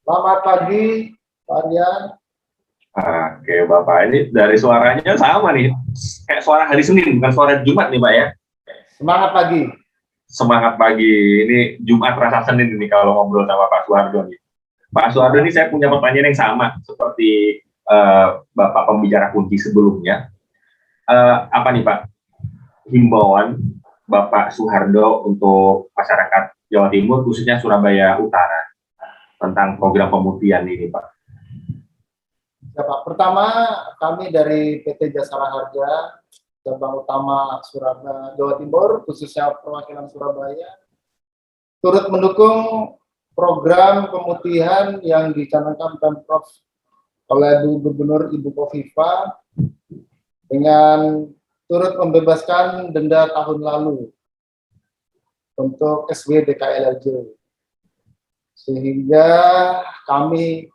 Selamat pagi Pak Rian. Oke Bapak, ini dari suaranya sama nih, kayak suara hari Senin, bukan suara Jumat nih Pak ya. Semangat pagi. Semangat pagi, ini Jumat rasa Senin ini kalau ngobrol sama Pak Suharjo nih. Pak Suharjo ini saya punya pertanyaan yang sama seperti Bapak pembicara kunci sebelumnya. Apa nih Pak himbauan Bapak Suharjo untuk masyarakat Jawa Timur, khususnya Surabaya Utara, tentang program pemutihan ini Pak? Ya Pak, pertama kami dari PT Jasara Harja cabang utama Surabaya Jawa Timur, khususnya perwakilan Surabaya, turut mendukung program pemutihan yang dicanangkan Pemprov oleh Bu Gubernur Ibu Kofifa dengan turut membebaskan denda tahun lalu untuk SW DKLLJ. Sehingga kami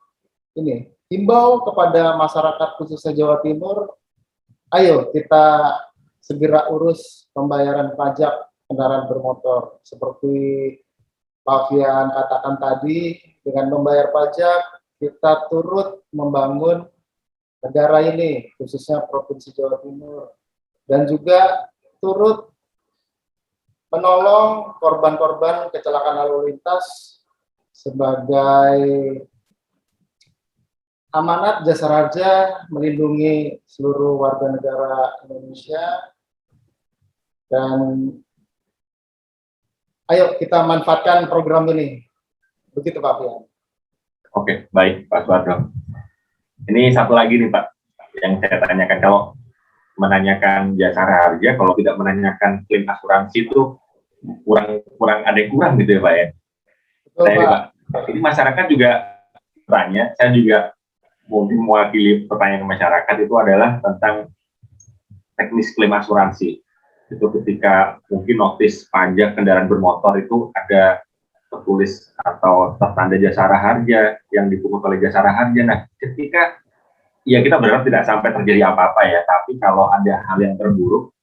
himbau kepada masyarakat khususnya Jawa Timur, ayo kita segera urus pembayaran pajak kendaraan bermotor. Seperti Pak Fian katakan tadi, dengan membayar pajak, kita turut membangun negara ini, khususnya Provinsi Jawa Timur. Dan juga turut menolong korban-korban kecelakaan lalu lintas sebagai amanat jasa raja melindungi seluruh warga negara Indonesia. Dan ayo kita manfaatkan program ini. Begitu Pak Fian. Oke, baik Pak Suwardo. Ini satu lagi nih Pak, yang saya tanyakan. Kalau menanyakan jasa harja, kalau tidak menanyakan klaim asuransi itu kurang ada yang kurang gitu ya Pak ya. Betul, Pak. Ini masyarakat juga tanya, saya juga mungkin mewakili pertanyaan masyarakat itu adalah tentang teknis klaim asuransi. Itu ketika mungkin notis pajak kendaraan bermotor itu ada tertulis atau tertanda jasara harja yang dipungut oleh jasara harja. Nah, ketika ya kita berharap tidak sampai terjadi apa-apa ya, tapi kalau ada hal yang terburuk,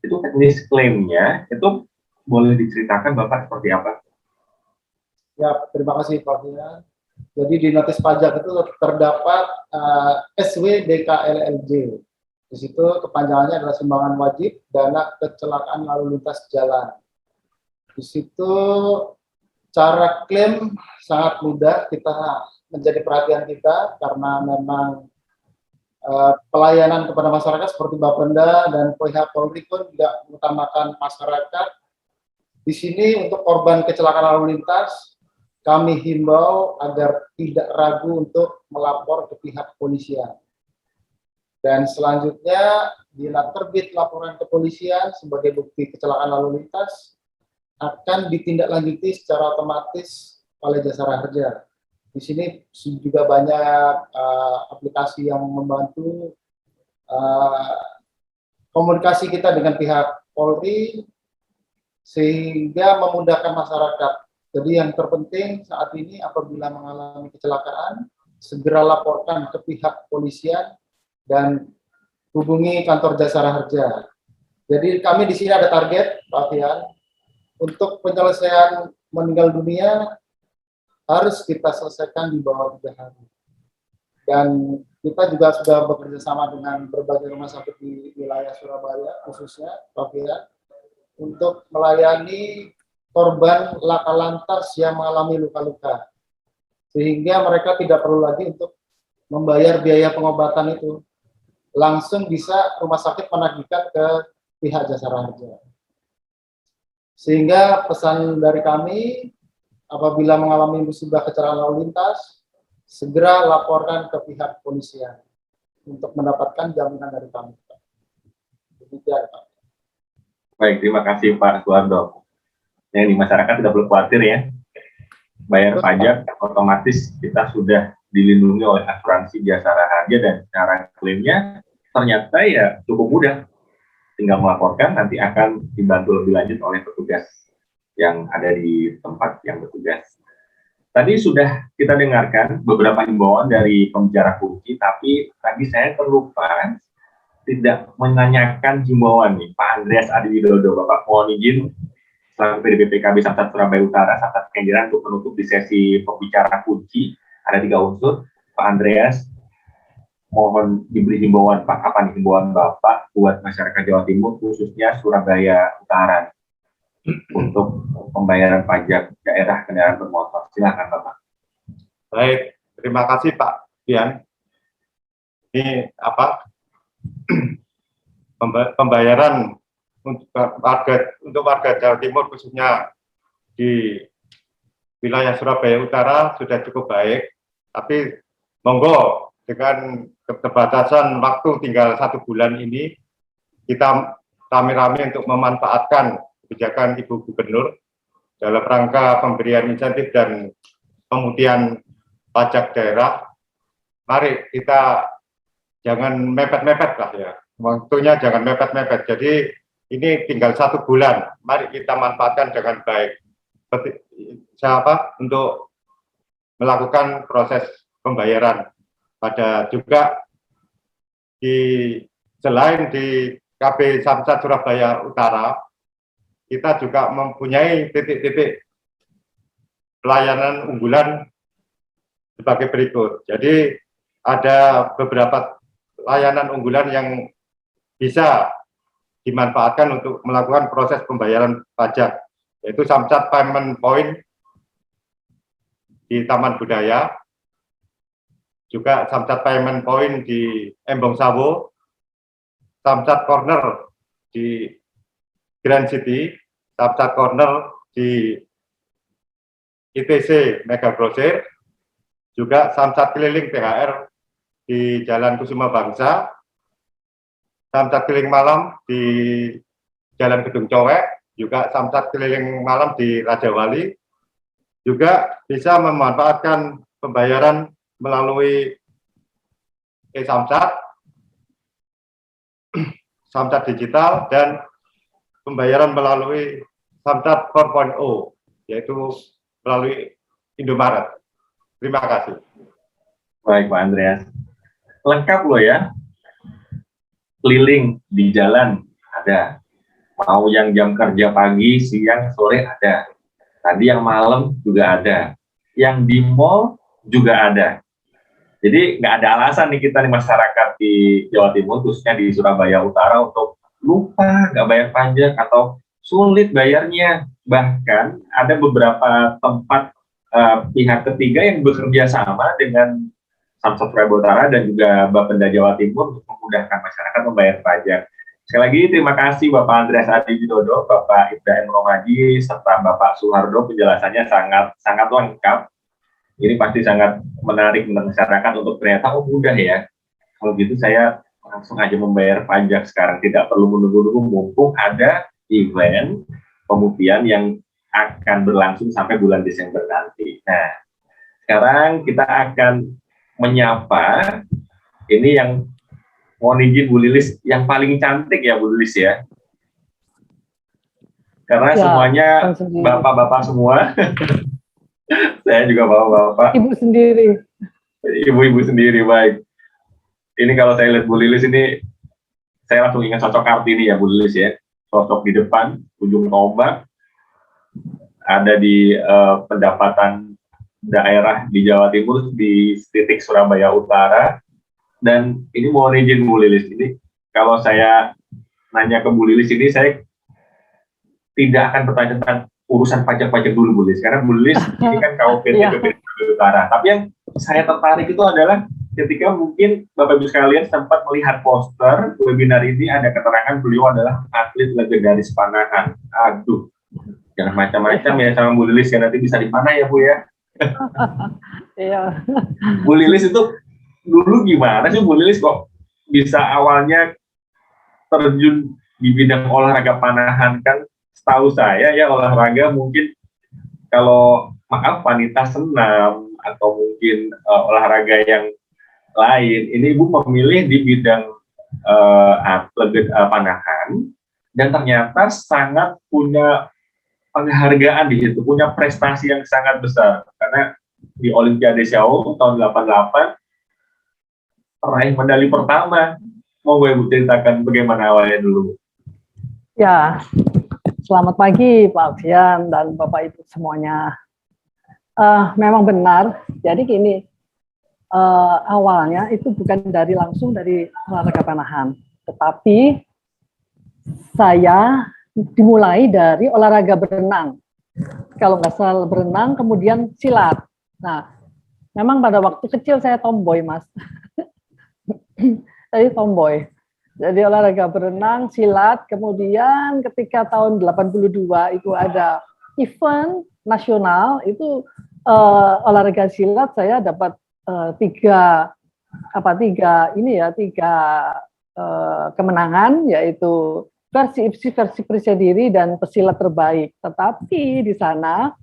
itu teknis klaimnya itu boleh diceritakan Bapak seperti apa? Ya, terima kasih Pak Fian. Jadi di notis pajak itu terdapat SW DKLLJ. Di situ kepanjangannya adalah sumbangan wajib dana kecelakaan lalu lintas jalan. Di situ cara klaim sangat mudah, kita menjadi perhatian kita karena memang pelayanan kepada masyarakat seperti Bapenda dan pihak Polri pun tidak mengutamakan masyarakat. Di sini untuk korban kecelakaan lalu lintas, kami himbau agar tidak ragu untuk melapor ke pihak kepolisian. Dan selanjutnya, bila terbit laporan kepolisian sebagai bukti kecelakaan lalu lintas, akan ditindaklanjuti secara otomatis oleh jasara harja. Di sini juga banyak aplikasi yang membantu komunikasi kita dengan pihak Polri, sehingga memudahkan masyarakat. Jadi yang terpenting saat ini apabila mengalami kecelakaan, segera laporkan ke pihak kepolisian dan hubungi kantor jasara harja. Jadi kami di sini ada target, Pak Fian, untuk penyelesaian meninggal dunia harus kita selesaikan di bawah 3 hari. Dan kita juga sudah bekerja sama dengan berbagai rumah sakit di wilayah Surabaya, khususnya Pak Fian, untuk melayani korban laka lantas yang mengalami luka-luka. Sehingga mereka tidak perlu lagi untuk membayar biaya pengobatan itu. Langsung bisa rumah sakit menagihkan ke pihak jasara harja. Sehingga pesan dari kami, apabila mengalami musibah kecelakaan lalu lintas, segera laporkan ke pihak kepolisian untuk mendapatkan jaminan dari kami. Demikian, Pak. Baik, terima kasih Pak Suwardo. Yang di masyarakat tidak perlu khawatir ya. Bayar pajak otomatis kita sudah dilindungi oleh asuransi jasara harja dan cara klaimnya ternyata ya cukup mudah. Tinggal melaporkan, nanti akan dibantu lebih lanjut oleh petugas yang ada di tempat yang bertugas. Tadi sudah kita dengarkan beberapa himbauan dari pembicara kunci, tapi tadi saya terlupa tidak menanyakan himbauan nih Pak Andreas Adi Widodo. Bapak mohon izin selaku PDP PKB Samsat Surabaya Utara, Samsat Kenjeran untuk menutup di sesi pembicara kunci. Ada 3 unsur. Pak Andreas, mohon diberi himbauan Pak, apa nih himbauan Bapak buat masyarakat Jawa Timur, khususnya Surabaya Utara, untuk pembayaran pajak daerah kendaraan bermotor. Silakan Bapak. Baik, terima kasih Pak Fian. Ini pembayaran untuk warga Jawa Timur khususnya di wilayah Surabaya Utara sudah cukup baik, tapi monggo dengan keterbatasan waktu tinggal 1 bulan ini, kita rame-rame untuk memanfaatkan kebijakan Ibu Gubernur dalam rangka pemberian insentif dan pemutihan pajak daerah. Mari kita jangan mepet-mepet lah ya, Waktunya jangan mepet-mepet. Jadi ini tinggal 1 bulan. Mari kita manfaatkan dengan baik. Untuk melakukan proses pembayaran. Pada juga selain di KB Samsat Surabaya Utara, kita juga mempunyai titik-titik pelayanan unggulan sebagai berikut. Jadi ada beberapa layanan unggulan yang bisa dimanfaatkan untuk melakukan proses pembayaran pajak, yaitu Samsat Payment Point di Taman Budaya, juga Samsat Payment Point di Embong Sawo, Samsat Corner di Grand City, Samsat Corner di ITC Mega Grosir, juga Samsat keliling THR di Jalan Kusuma Bangsa, Samsat keliling malam di Jalan Gedung Cowek, juga Samsat keliling malam di Raja Wali, juga bisa memanfaatkan pembayaran melalui e-Samsat, Samsat digital, dan pembayaran melalui Samsat 4.0, yaitu melalui Indomaret. Terima kasih. Baik, Pak Andreas. Lengkap loh ya. Keliling di jalan ada. Mau yang jam kerja pagi, siang, sore ada. Tadi yang malam juga ada. Yang di mall juga ada. Jadi nggak ada alasan nih kita nih masyarakat di Jawa Timur, khususnya di Surabaya Utara, untuk lupa nggak bayar pajak atau sulit bayarnya. Bahkan ada beberapa tempat pihak ketiga yang bekerja sama dengan Samsat Surabaya Utara dan juga Bapenda Jawa Timur untuk memudahkan masyarakat membayar pajak. Sekali lagi terima kasih Bapak Andreas Adi Widodo, Bapak Ibrahim Romaji, serta Bapak Suhardo, penjelasannya sangat lengkap. Ini pasti sangat menarik untuk masyarakat untuk ternyata mudah ya. Kalau gitu saya langsung aja membayar pajak sekarang, tidak perlu menunggu-nunggu, mumpung ada event pemutihan yang akan berlangsung sampai bulan Desember nanti. Nah, sekarang kita akan menyapa, ini yang mohon izin Bu Lilis, yang paling cantik ya Bu Lilis ya. Karena ya, semuanya bapak-bapak semua. Saya juga bapak-bapak. Ibu sendiri. Ibu-ibu sendiri, baik. Ini kalau saya lihat Bu Lilis ini, saya langsung ingat sosok Kartini ya Bu Lilis ya. Sosok di depan, ujung tombak, ada di pendapatan daerah di Jawa Timur, di titik Surabaya Utara. Dan ini mohon izin Bu Lilis, ini kalau saya nanya ke Bu Lilis ini, saya tidak akan bertanya tentang urusan pajak-pajak dulu Bu Lilis, karena Bu Lilis ini kan KUPT Surabaya Utara. Tapi yang saya tertarik itu adalah ketika mungkin Bapak Ibu sekalian sempat melihat poster webinar ini, ada keterangan beliau adalah atlet legendaris panahan. Aduh, jangan macam-macam ya sama Bu Lilis, ya nanti bisa dipanah ya Bu ya. Iya. Bu Lilis itu dulu gimana sih Bu Lilis kok bisa awalnya terjun di bidang olahraga panahan? Kan setahu saya ya olahraga mungkin kalau maaf wanita senam atau mungkin olahraga yang lain, ini Ibu memilih di bidang panahan dan ternyata sangat punya penghargaan di situ, punya prestasi yang sangat besar, karena di Olimpiade Seoul tahun 88 peraih medali pertama. Mau Ibu ceritakan bagaimana awalnya dulu? Ya, selamat pagi Pak Alfian dan Bapak Ibu semuanya. Memang benar, jadi gini, awalnya itu bukan langsung dari olahraga panahan, tetapi saya dimulai dari olahraga berenang. Kalau nggak salah berenang, kemudian silat. Nah, memang pada waktu kecil saya tomboy, Mas. Saya tomboy. Jadi olahraga berenang, silat, kemudian ketika tahun 82 itu ada event nasional, itu olahraga silat saya dapat tiga kemenangan, yaitu versi percaya diri dan pesilat terbaik. Tetapi di sana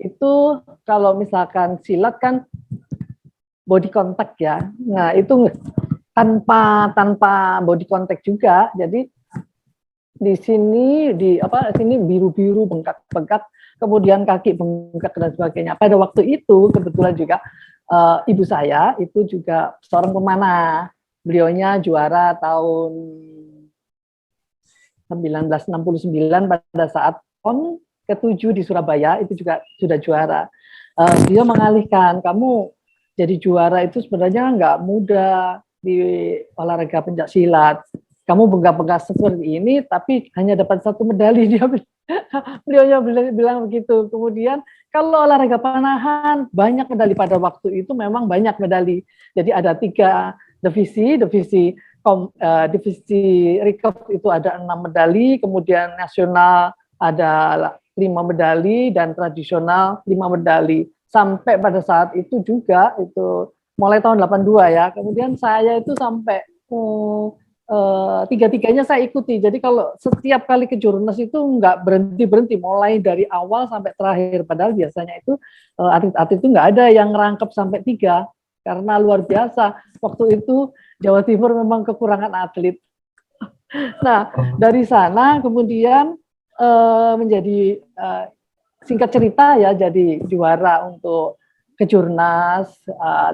itu kalau misalkan silat kan body contact ya. Nah, itu tanpa body contact juga. Jadi di sini sini biru-biru, bengkak-bengkak, kemudian kaki bengkak dan sebagainya. Pada waktu itu kebetulan juga ibu saya itu juga seorang pemanah. Beliaunya juara tahun 1969 pada saat PON ke-7 di Surabaya, itu juga sudah juara. Dia mengalihkan, kamu jadi juara itu sebenarnya nggak mudah di olahraga pencak silat. Kamu bengkak-bengkak seperti ini, tapi hanya dapat 1 medali. Beliau bilang begitu. Kemudian kalau olahraga panahan, banyak medali pada waktu itu, memang banyak medali. Jadi ada 3 divisi recurve itu ada 6 medali, kemudian nasional ada 5 medali, dan tradisional 5 medali. Sampai pada saat itu juga, itu mulai tahun 82 ya, kemudian saya itu sampai 3-tiganya saya ikuti. Jadi kalau setiap kali ke Jurnas itu nggak berhenti-berhenti, mulai dari awal sampai terakhir. Padahal biasanya itu atlet-atlet itu nggak ada yang rangkep sampai 3, karena luar biasa. Waktu itu Jawa Timur memang kekurangan atlet. Nah, dari sana kemudian menjadi singkat cerita ya, jadi juara untuk kejurnas.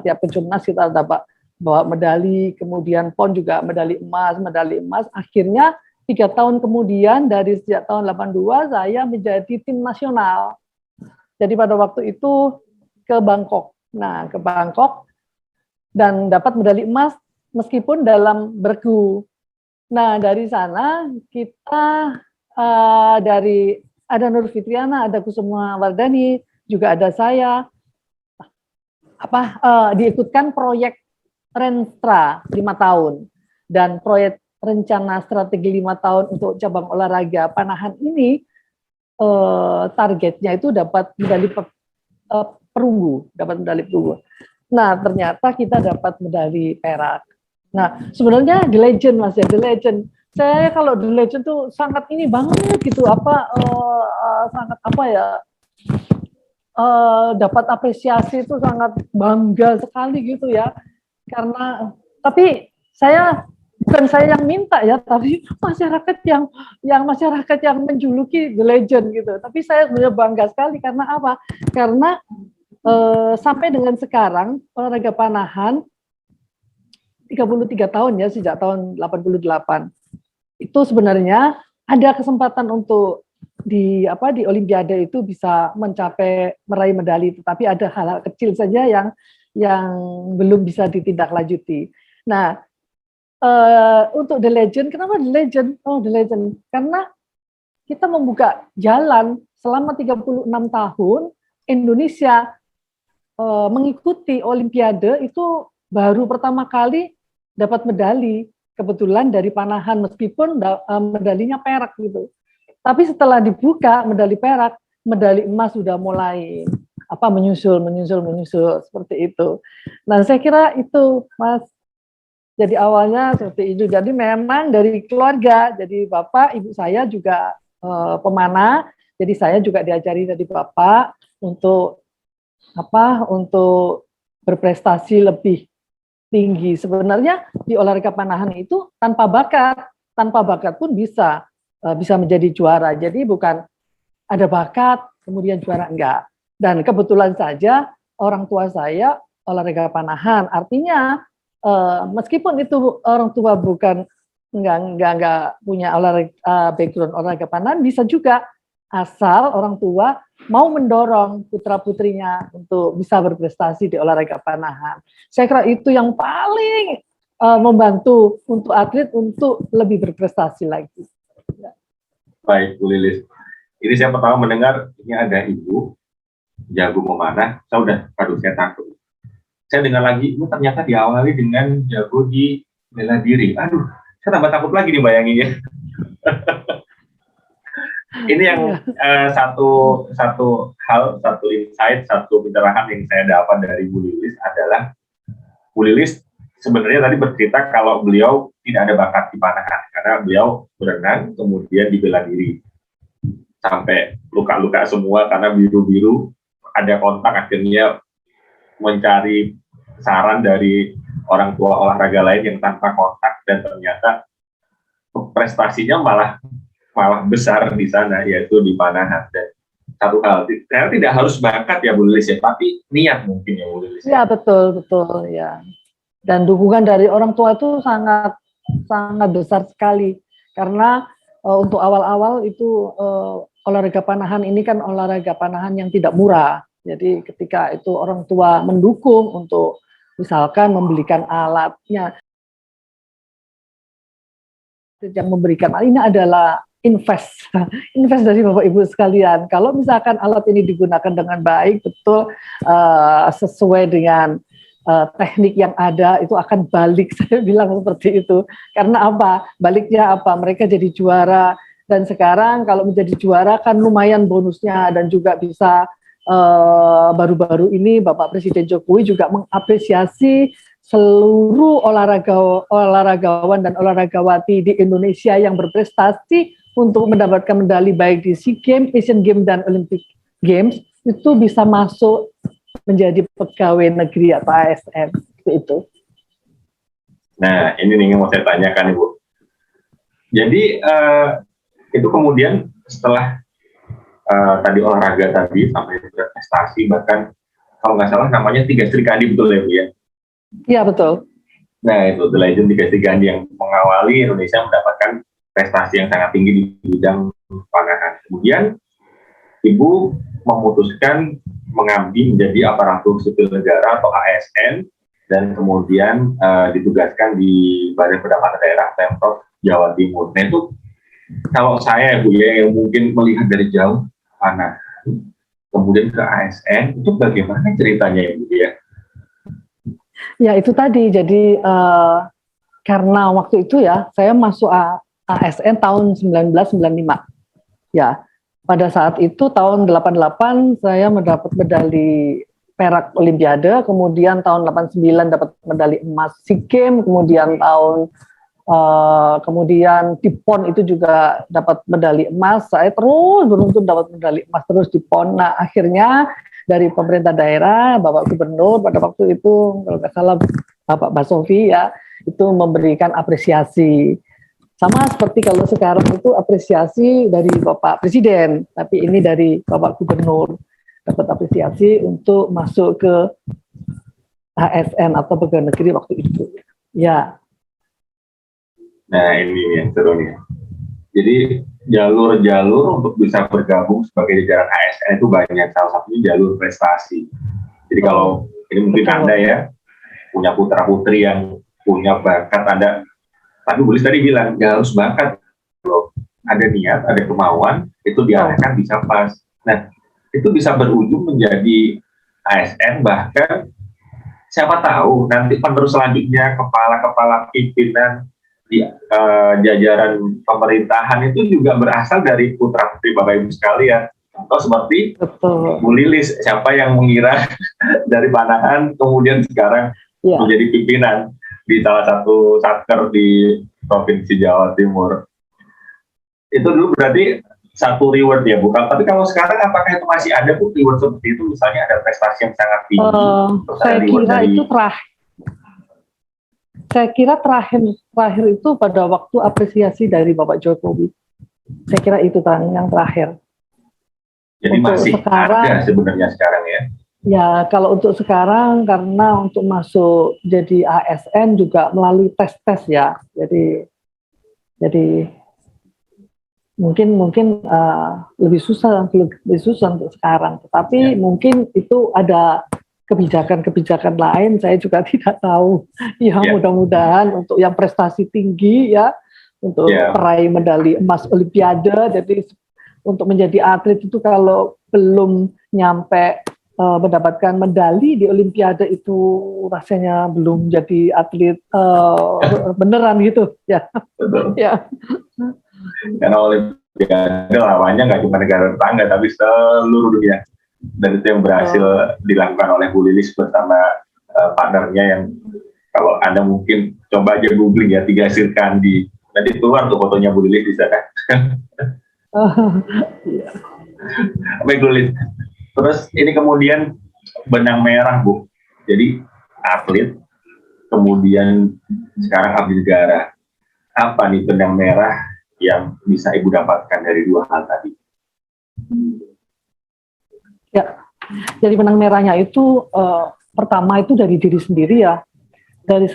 Tiap kejurnas kita dapat bawa medali, kemudian PON juga medali emas. Akhirnya 3 tahun kemudian, dari sejak tahun 82 saya menjadi tim nasional. Jadi pada waktu itu ke Bangkok. Nah, ke Bangkok dan dapat medali emas meskipun dalam bergu. Nah, dari sana kita ada Nur Fitriana, ada Kusuma Wardani, juga ada saya, diikutkan proyek Renstra 5 tahun, dan proyek rencana strategi 5 tahun untuk cabang olahraga panahan ini targetnya itu dapat medali perunggu, Nah, ternyata kita dapat medali perak. Nah, sebenarnya The Legend, Mas ya, The Legend. Saya kalau The Legend tuh sangat ini banget gitu, sangat dapat apresiasi itu sangat bangga sekali gitu ya. Karena tapi bukan saya yang minta ya, tapi masyarakat yang menjuluki The Legend gitu. Tapi saya sebenarnya bangga sekali karena apa? Karena sampai dengan sekarang olahraga panahan 33 tahun ya, sejak tahun 88. Itu sebenarnya ada kesempatan untuk di Olimpiade itu bisa meraih medali, tetapi ada hal-hal kecil saja yang belum bisa ditindaklanjuti. Nah, untuk The Legend, kenapa The Legend? Oh, The Legend, karena kita membuka jalan selama 36 tahun Indonesia mengikuti Olimpiade itu baru pertama kali dapat medali, kebetulan dari panahan, meskipun medalinya perak gitu. Tapi setelah dibuka medali perak, medali emas sudah mulai menyusul seperti itu. Nah, saya kira itu, Mas. Jadi awalnya seperti itu. Jadi memang dari keluarga. Jadi bapak, ibu saya juga pemanah. Jadi saya juga diajari dari bapak untuk berprestasi lebih tinggi. Sebenarnya di olahraga panahan itu tanpa bakat pun bisa menjadi juara. Jadi bukan ada bakat kemudian juara, enggak. Dan kebetulan saja orang tua saya olahraga panahan, artinya meskipun itu orang tua enggak punya background olahraga panahan, bisa juga asal orang tua mau mendorong putra-putrinya untuk bisa berprestasi di olahraga panahan. Saya kira itu yang paling membantu untuk atlet untuk lebih berprestasi lagi. Baik, Bu Lilis. Ini saya pertama mendengar ini ada ibu jago memanah. Saya takut. Saya dengar lagi, ini ternyata diawali dengan jago di bela diri. Aduh, saya tambah takut lagi nih bayanginnya. Ini yang satu insight, satu pencerahan yang saya dapat dari Bu Lilis adalah Bu Lilis sebenarnya tadi bercerita kalau beliau tidak ada bakat di panahan karena beliau berenang kemudian di bela diri sampai luka-luka semua karena biru-biru, ada kontak, akhirnya mencari saran dari orang tua olahraga lain yang tanpa kontak dan ternyata prestasinya malah besar di sana, yaitu di panahan. Dan satu hal, saya tidak harus bakat ya Bu Lilis ya, tapi niat mungkin ya Bu Lilis. Ya betul ya. Dan dukungan dari orang tua itu sangat besar sekali, karena untuk awal-awal itu olahraga panahan ini kan olahraga panahan yang tidak murah. Jadi ketika itu orang tua mendukung untuk misalkan membelikan alatnya, yang memberikan ini adalah invest dari Bapak Ibu sekalian. Kalau misalkan alat ini digunakan dengan baik, betul sesuai dengan teknik yang ada, itu akan balik. Saya bilang seperti itu. Karena apa? Baliknya apa? Mereka jadi juara. Dan sekarang kalau menjadi juara kan lumayan bonusnya, dan juga bisa baru-baru ini Bapak Presiden Jokowi juga mengapresiasi seluruh olahragawan dan olahragawati di Indonesia yang berprestasi untuk mendapatkan medali baik di SEA Games, Asian Games, dan Olympic Games, itu bisa masuk menjadi pegawai negeri atau ASN itu. Nah, ini nih yang mau saya tanyakan Ibu. Jadi itu kemudian setelah tadi olahraga tadi sampai prestasi, bahkan kalau nggak salah namanya 3 Sri Kandi, betul ya Bu ya? Iya betul. Nah itu The Legend 3 Sri Kandi yang mengawali Indonesia mendapatkan prestasi yang sangat tinggi di bidang panahan. Kemudian Ibu memutuskan mengabdi menjadi aparatur sipil negara atau ASN, dan kemudian ditugaskan di Badan Pendapatan Daerah Pemprov Jawa Timur. Nah itu kalau saya Bu ya, yang mungkin melihat dari jauh panahan kemudian ke ASN, itu bagaimana ceritanya Ibu ya? Ya itu tadi, jadi karena waktu itu ya saya masuk ASN tahun 1995. Ya, pada saat itu tahun 88 saya mendapat medali perak Olimpiade, kemudian tahun 89 dapat medali emas SEA Games, kemudian kemudian di PON itu juga dapat medali emas. Saya terus beruntun dapat medali emas terus di PON. Nah akhirnya dari pemerintah daerah, Bapak Gubernur pada waktu itu, kalau nggak salah Bapak Basofi ya, itu memberikan apresiasi. Sama seperti kalau sekarang itu apresiasi dari Bapak Presiden, tapi ini dari Bapak Gubernur, dapat apresiasi untuk masuk ke ASN atau pegawai negeri waktu itu. Ya. Nah ini yang seru nih. Jadi jalur-jalur untuk bisa bergabung sebagai jajaran ASN itu banyak. Salah satunya jalur prestasi. Jadi kalau ini mungkin Anda ya punya putra-putri yang punya bakat, Anda, tapi Bu Lilis tadi bilang nggak harus bakat, loh. Ada niat, ada kemauan, itu diarahkan bisa pas. Nah itu bisa berujung menjadi ASN, bahkan siapa tahu nanti penerus selanjutnya kepala-kepala pimpinan di jajaran pemerintahan itu juga berasal dari putra-putri Bapak Ibu sekalian. Atau seperti Bu Lilis, siapa yang mengira dari panahan kemudian sekarang menjadi pimpinan di salah satu satker di Provinsi Jawa Timur. Itu dulu berarti satu reward ya Bu. Tapi kalau sekarang apakah itu masih ada Bu reward seperti itu? Misalnya ada prestasi yang sangat tinggi, terus ada reward dari... itu terakhir. Saya kira terakhir itu pada waktu apresiasi dari Bapak Jokowi. Saya kira itu yang terakhir. Jadi untuk masih sekarang, ada sebenarnya sekarang ya? Ya, kalau untuk sekarang karena untuk masuk jadi ASN juga melalui tes-tes ya. Jadi mungkin lebih susah untuk sekarang. Tetapi mungkin itu ada kebijakan-kebijakan lain, saya juga tidak tahu. Ya mudah-mudahan untuk yang prestasi tinggi ya, untuk peraih medali emas Olimpiade. Jadi untuk menjadi atlet itu kalau belum nyampe mendapatkan medali di Olimpiade itu rasanya belum jadi atlet beneran gitu ya. Ya. Karena Olimpiade lawannya nggak cuma negara tetangga tapi seluruh dunia. Dan itu yang berhasil dilakukan oleh Bu Lilis bersama partnernya yang kalau Anda mungkin coba aja googling ya 3 Sri Kandi, nanti keluar tuh fotonya Bu Lilis di sana. Baik Bu Lilis. Terus ini kemudian benang merah Bu, jadi atlet kemudian sekarang abdi negara. Apa nih benang merah yang bisa Ibu dapatkan dari dua hal tadi? Ya, jadi benang merahnya itu pertama itu dari diri sendiri ya, dari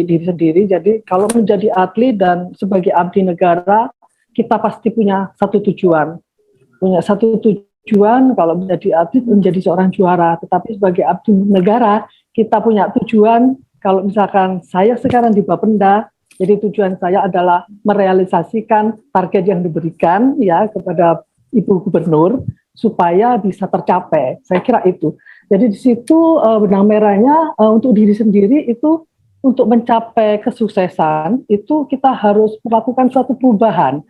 diri sendiri. Jadi kalau menjadi atlet dan sebagai abdi negara, kita pasti punya satu tujuan, kalau menjadi atlet menjadi seorang juara. Tetapi sebagai abdi negara kita punya tujuan. Kalau misalkan saya sekarang di Bapenda, jadi tujuan saya adalah merealisasikan target yang diberikan ya kepada Ibu Gubernur supaya bisa tercapai. Saya kira itu. Jadi di situ benang merahnya untuk diri sendiri itu untuk mencapai kesuksesan itu kita harus melakukan suatu perubahan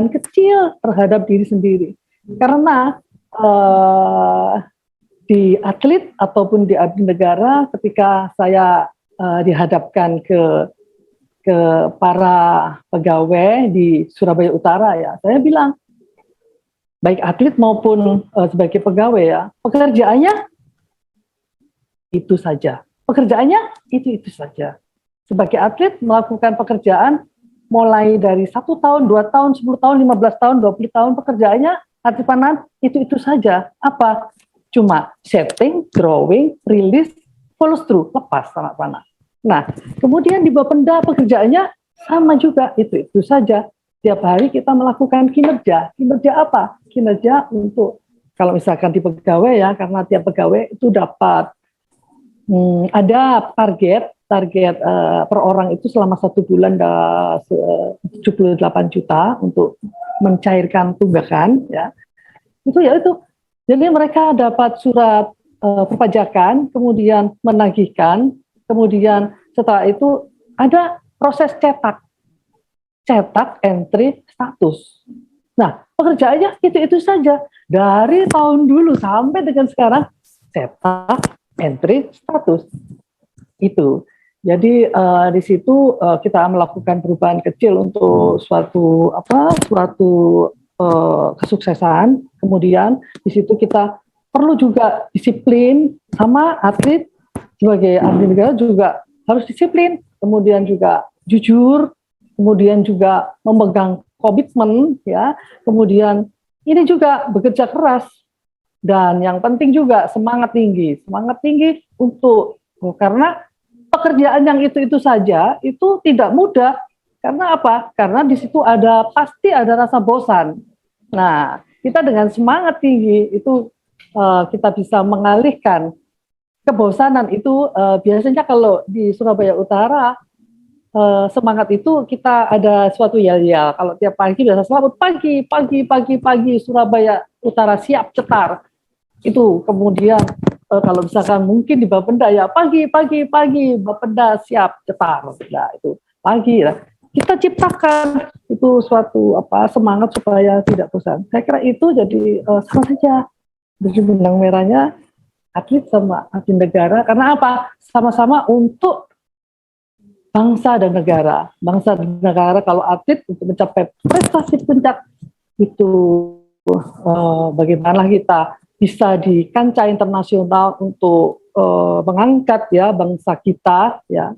kecil terhadap diri sendiri. Karena di atlet ataupun di abdi negara, ketika saya dihadapkan ke para pegawai di Surabaya Utara ya, saya bilang baik atlet maupun sebagai pegawai ya, pekerjaannya itu saja. Itu saja. Sebagai atlet melakukan pekerjaan mulai dari 1 tahun, 2 tahun, 10 tahun, 15 tahun, 20 tahun, pekerjaannya atlet panah itu saja. Apa? Cuma setting, drawing, rilis, follow through, lepas anak panah. Nah, kemudian di Bapenda pekerjaannya sama juga, itu saja. Tiap hari kita melakukan kinerja. Kinerja apa? Kinerja untuk, kalau misalkan di pegawai ya, karena tiap pegawai itu dapat ada target per orang itu selama 1 bulan 78 juta untuk mencairkan tunggakan ya. Itu. Jadi mereka dapat surat perpajakan, kemudian menagihkan, kemudian setelah itu ada proses cetak entry status. Nah, pekerjaannya itu saja dari tahun dulu sampai dengan sekarang, cetak entry status itu. Jadi di situ kita melakukan perubahan kecil untuk suatu kesuksesan. Kemudian di situ kita perlu juga disiplin, sama atlet sebagai abdi negara juga harus disiplin, kemudian juga jujur, kemudian juga memegang komitmen ya, kemudian ini juga bekerja keras, dan yang penting juga semangat tinggi untuk, karena pekerjaan yang itu saja itu tidak mudah. Karena apa? Karena di situ pasti ada rasa bosan. Nah, kita dengan semangat tinggi itu kita bisa mengalihkan kebosanan itu. Biasanya kalau di Surabaya Utara semangat itu kita ada suatu yel-yel. Kalau tiap pagi biasa selamat pagi Surabaya Utara siap cetar. Itu kemudian kalau misalkan mungkin di Bapenda ya pagi Bapenda siap cetar. Nah, itu pagi lah. Kita ciptakan itu suatu semangat supaya tidak bosan. Saya kira itu jadi sama saja. Jadi benang merahnya atlet sama abdi negara, karena apa? Sama-sama untuk bangsa dan negara. Bangsa dan negara, kalau atlet untuk mencapai prestasi puncak itu bagaimana kita bisa di kancah internasional untuk mengangkat ya bangsa kita ya,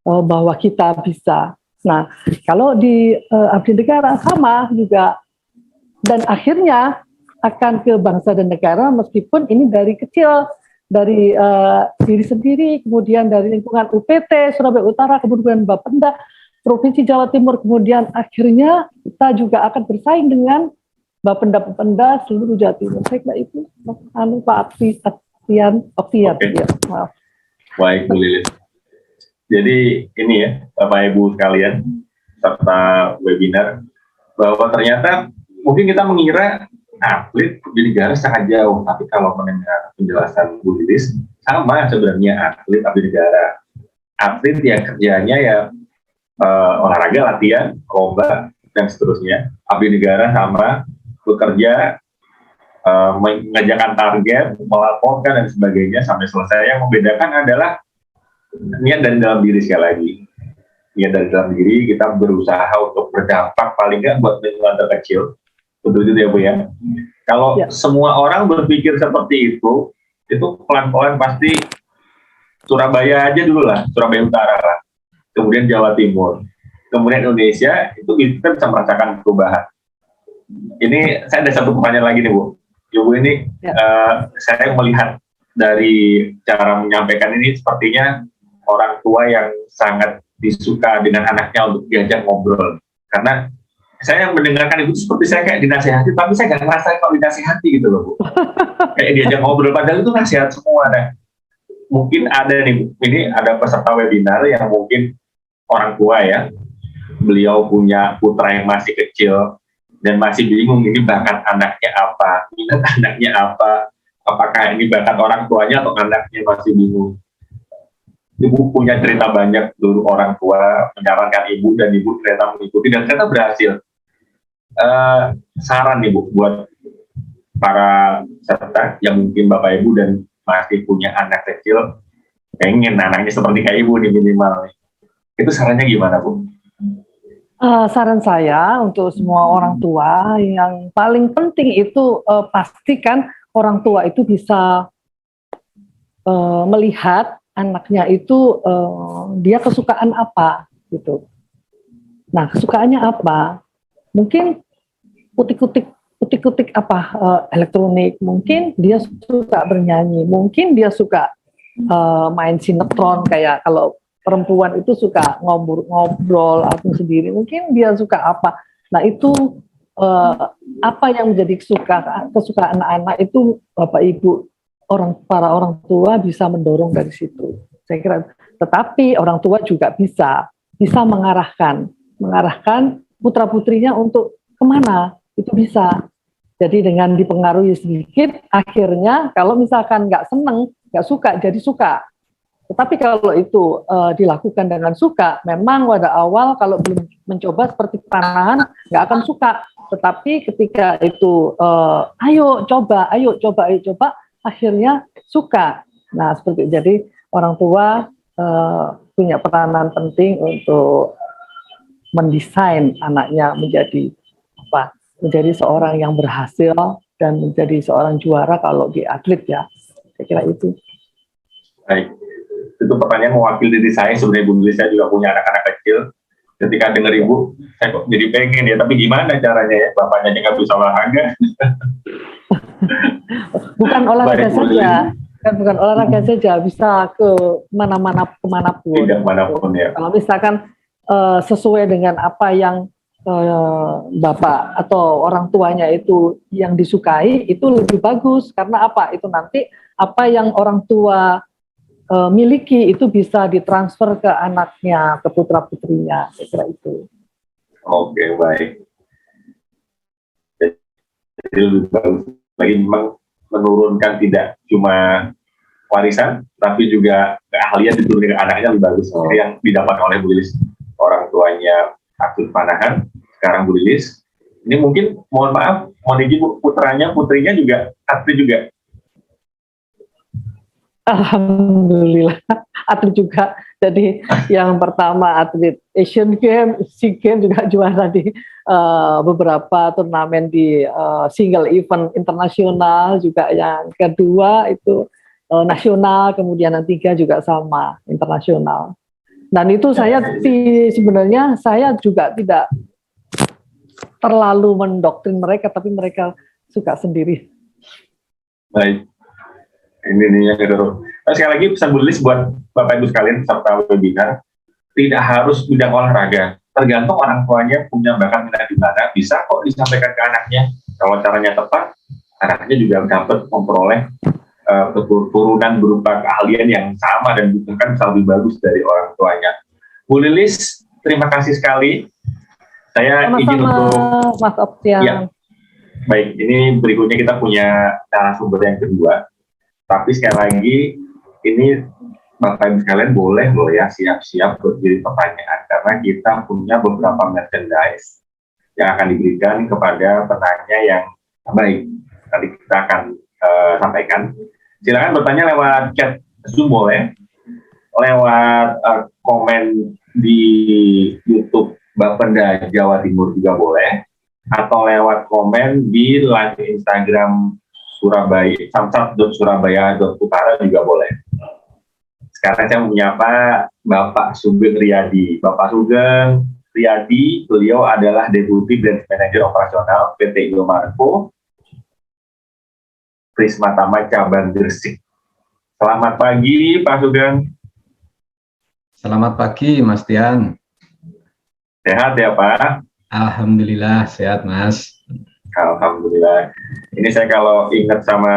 bahwa kita bisa. Nah, kalau di abdi negara sama juga, dan akhirnya akan ke bangsa dan negara, meskipun ini dari kecil, dari diri sendiri, kemudian dari lingkungan UPT Surabaya Utara, kemudian Bapenda Provinsi Jawa Timur, kemudian akhirnya kita juga akan bersaing dengan Bapenda seluruh Jawa Timur. Saya kira itu Pak Oktian. Ya, maaf. Baik, Bu Lilis. Jadi ini ya, Bapak Ibu sekalian, serta webinar, bahwa ternyata mungkin kita mengira atlet di negara sangat jauh, tapi kalau mendengar penjelasan Bu Lilis, sama sebenarnya atlet abdi negara. Atlet yang kerjanya ya olahraga, latihan, lomba, dan seterusnya. Abdi negara sama, bekerja, mengerjakan target, melaporkan, dan sebagainya sampai selesai. Yang membedakan adalah niat dari dalam diri. Sekali lagi, niat dari dalam diri, kita berusaha untuk berdampak paling nggak buat lingkungan terkecil. Betul itu ya Bu ya. Kalau semua orang berpikir seperti itu pelan-pelan pasti Surabaya aja dulu lah, Surabaya Utara lah. Kemudian Jawa Timur, kemudian Indonesia, itu kita bisa merasakan perubahan. Ini saya ada satu pertanyaan lagi nih Bu. Ibu ini saya melihat dari cara menyampaikan ini sepertinya orang tua yang sangat disuka dengan anaknya untuk diajak ngobrol. Karena saya mendengarkan itu seperti saya kayak dinasehati, tapi saya nggak ngerasa kalau dinasehati gitu loh Bu. Kayak diajak ngobrol, padahal itu nasihat semua. Nah, mungkin ada nih Bu, ini ada peserta webinar yang mungkin orang tua ya, beliau punya putra yang masih kecil dan masih bingung ini bakat anaknya apa, minat anaknya apa, apakah ini bakat orang tuanya atau anaknya, masih bingung. Ibu punya cerita banyak dulu, orang tua menyarankan ibu dan ibu ternyata mengikuti dan ternyata berhasil. Saran nih Bu buat para peserta yang mungkin Bapak Ibu dan masih punya anak kecil, pengen anaknya seperti kayak Ibu nih minimal nih. Itu sarannya gimana Bu? Saran saya untuk semua orang tua, yang paling penting itu pastikan orang tua itu bisa melihat anaknya itu dia kesukaan apa gitu. Nah, kesukaannya apa? Mungkin kutik-kutik apa, elektronik, mungkin dia suka bernyanyi, mungkin dia suka main sinetron, kayak kalau perempuan itu suka ngobrol atau sendiri, mungkin dia suka apa. Nah, itu apa yang menjadi kesukaan anak-anak itu Bapak Ibu, para orang tua bisa mendorong dari situ. Saya kira, tetapi orang tua juga bisa mengarahkan putra-putrinya untuk kemana, itu bisa. Jadi dengan dipengaruhi sedikit, akhirnya kalau misalkan nggak seneng, nggak suka, jadi suka. Tetapi kalau itu dilakukan dengan suka, memang pada awal kalau belum mencoba seperti panahan, nggak akan suka. Tetapi ketika itu, ayo coba, akhirnya suka. Nah, seperti itu. Jadi orang tua punya peranan penting untuk mendesain anaknya menjadi seorang yang berhasil dan menjadi seorang juara kalau di atlet ya. Saya kira itu. Baik, itu pertanyaan mewakili diri saya. Sebenarnya Bu Lili, saya juga punya anak-anak kecil. Ketika dengar Ibu, saya kok jadi pengen ya, tapi gimana caranya ya? Bapaknya nggak bisa olahraga. Bukan olahraga saja, bukan olahraga saja, bisa ke kemanapun. Tidak manapun ya. Kalau misalkan sesuai dengan apa yang bapak atau orang tuanya itu yang disukai, itu lebih bagus. Karena apa? Itu nanti apa yang orang tua miliki itu bisa ditransfer ke anaknya, ke putra-putrinya. Saya kira itu. Oke, baik. Jadi lebih bagus lagi memang menurunkan tidak cuma warisan, tapi juga keahlian diturunkan ke anaknya lebih bagus. Yang didapat oleh Bu Lilis, orang tuanya atlet panahan, sekarang Bu Lilis. Ini mungkin, mohon maaf, mohon izin Bu, putrinya juga atlet juga. Alhamdulillah, atlet juga. Jadi yang pertama atlet Asian Games, SEA Games juga juara di beberapa turnamen di single event internasional, juga yang kedua itu nasional, kemudian yang tiga juga sama internasional. Dan itu saya sebenarnya saya juga tidak terlalu mendoktrin mereka, tapi mereka suka sendiri. Baik. Ini nih yang kedua. Nah, sekali lagi pesan Bu Lilis buat Bapak Ibu sekalian peserta webinar, tidak harus bidang olahraga. Tergantung orang tuanya punya bakat minat di mana, bisa kok disampaikan ke anaknya. Kalau caranya tepat, anaknya juga dapat memperoleh keturunan berupa keahlian yang sama dan bahkan bisa lebih bagus dari orang tuanya. Bu Lilis, terima kasih sekali. Saya izin untuk Mas Optian. Ya. Baik, ini berikutnya kita punya narasumber yang kedua. Tapi sekali lagi, ini Bapak Ibu sekalian boleh loh ya siap-siap berdiri pertanyaan, karena kita punya beberapa merchandise yang akan diberikan kepada penanya yang baik. Nanti kita akan sampaikan. Silakan bertanya lewat chat Zoom boleh, lewat komen di YouTube Bapenda Jawa Timur juga boleh, atau lewat komen di live Instagram Surabaya, samsat.surabaya.utara juga boleh. Sekarang saya menyapa Bapak Sugeng Riyadi. Bapak Sugeng Riyadi, beliau adalah Deputi Branch Manager Operasional PT Indomarko Prisma Tama Cabang Gresik. Selamat pagi Pak Sugeng. Selamat pagi Mas Tian. Sehat ya Pak? Alhamdulillah sehat Mas. Alhamdulillah. Ini saya kalau ingat sama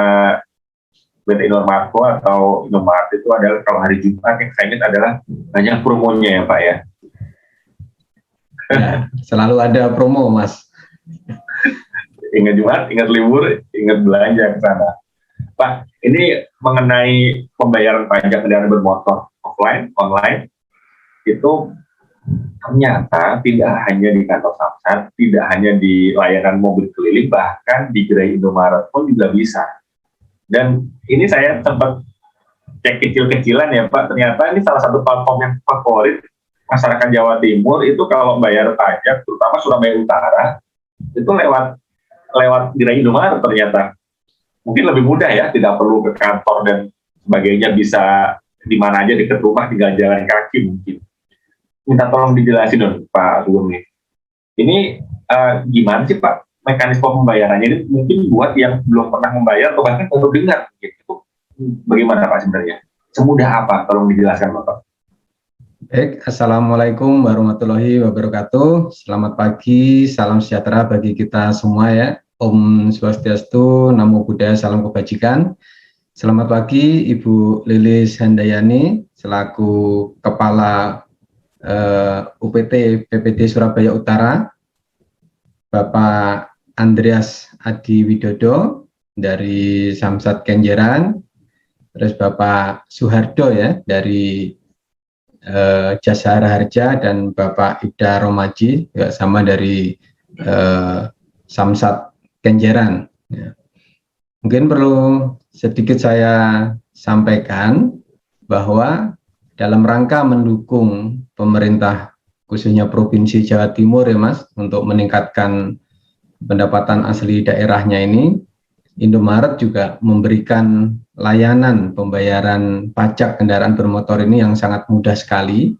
PT Indomarko atau Indomart itu adalah kalau hari Jumat yang saya ingat adalah banyak promonya ya Pak ya. Ya, selalu ada promo Mas. Ingat Jumat, ingat libur, ingat belanja ke sana. Pak, ini mengenai pembayaran pajak kendaraan bermotor offline, online, itu ternyata tidak hanya di kantor Samsat, tidak hanya di layanan mobil keliling, bahkan di gerai Indomaret pun juga bisa. Dan ini saya sempat cek kecil-kecilan ya Pak, ternyata ini salah satu platform yang favorit masyarakat Jawa Timur itu kalau bayar pajak, terutama Surabaya Utara, itu lewat gerai Indomaret ternyata. Mungkin lebih mudah ya, tidak perlu ke kantor dan sebagainya, bisa di mana aja dekat rumah, tinggal jalan kaki mungkin. Minta tolong dijelasin dong Pak Sugeng nih. Ini gimana sih Pak mekanisme pembayarannya ini, mungkin buat yang belum pernah membayar atau bahkan baru dengar gitu. Bagaimana Pak sebenarnya? Semudah apa? Tolong dijelaskan Bapak. Baik, Assalamualaikum warahmatullahi wabarakatuh. Selamat pagi, salam sejahtera bagi kita semua ya. Om Swastiastu, Namo Buddhaya, salam kebajikan. Selamat pagi Ibu Lilis Handayani selaku Kepala UPT PPD Surabaya Utara, Bapak Andreas Adi Widodo dari Samsat Kenjeran, terus Bapak Suhardo ya dari Jasara Harja, dan Bapak Ibda Romaji juga sama dari Samsat Kenjeran. Ya. Mungkin perlu sedikit saya sampaikan bahwa dalam rangka mendukung pemerintah khususnya Provinsi Jawa Timur ya Mas, untuk meningkatkan pendapatan asli daerahnya ini, Indomaret juga memberikan layanan pembayaran pajak kendaraan bermotor ini yang sangat mudah sekali.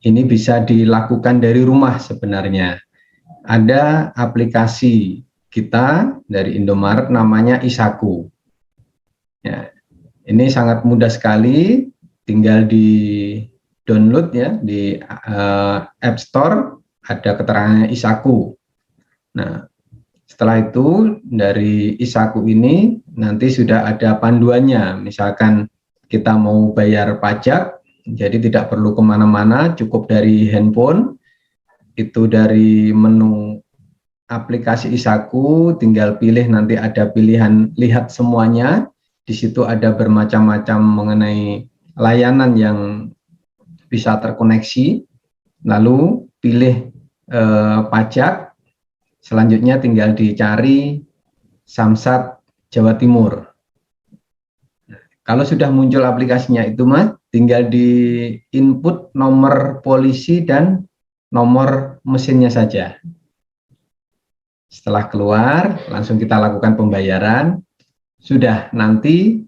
Ini bisa dilakukan dari rumah sebenarnya. Ada aplikasi kita dari Indomaret namanya Isaku. Ya, ini sangat mudah sekali, tinggal di download ya di App Store, ada keterangannya Isaku. Nah, setelah itu dari Isaku ini nanti sudah ada panduannya. Misalkan kita mau bayar pajak, jadi tidak perlu kemana-mana, cukup dari handphone. Itu dari menu aplikasi Isaku, tinggal pilih, nanti ada pilihan lihat semuanya. Di situ ada bermacam-macam mengenai layanan yang bisa terkoneksi. Lalu pilih pajak. Selanjutnya tinggal dicari Samsat Jawa Timur. Kalau sudah muncul aplikasinya itu Mas, tinggal di input nomor polisi dan nomor mesinnya saja. Setelah keluar, langsung kita lakukan pembayaran. Sudah, nanti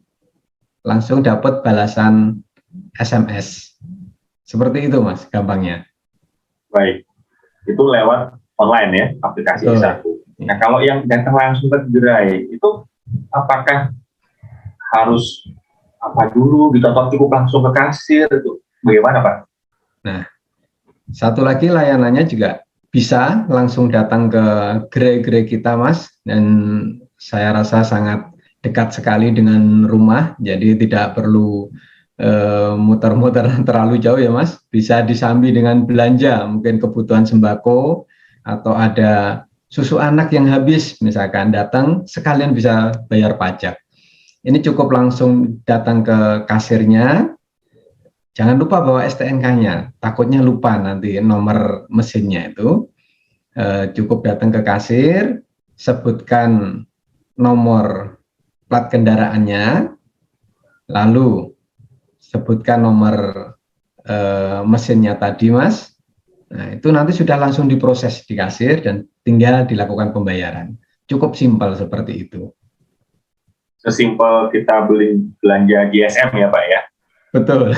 langsung dapat balasan SMS. Seperti itu Mas, gampangnya. Baik, itu lewat online ya, aplikasi Isaku. Nah, kalau yang datang langsung ke gerai, itu apakah harus apa dulu gitu atau cukup langsung ke kasir itu? Bagaimana Pak? Nah, satu lagi layanannya juga bisa langsung datang ke gerai-gerai kita Mas, dan saya rasa sangat dekat sekali dengan rumah, jadi tidak perlu muter-muter terlalu jauh ya Mas. Bisa disambi dengan belanja, mungkin kebutuhan sembako atau ada susu anak yang habis, misalkan datang sekalian bisa bayar pajak. Ini cukup langsung datang ke kasirnya. Jangan lupa bawa STNK-nya, takutnya lupa nanti nomor mesinnya itu. Cukup datang ke kasir, sebutkan nomor plat kendaraannya, lalu sebutkan nomor mesinnya tadi Mas. Nah, itu nanti sudah langsung diproses di kasir dan tinggal dilakukan pembayaran. Cukup simpel seperti itu. Sesimpel kita belanja GSM ya Pak ya? Betul.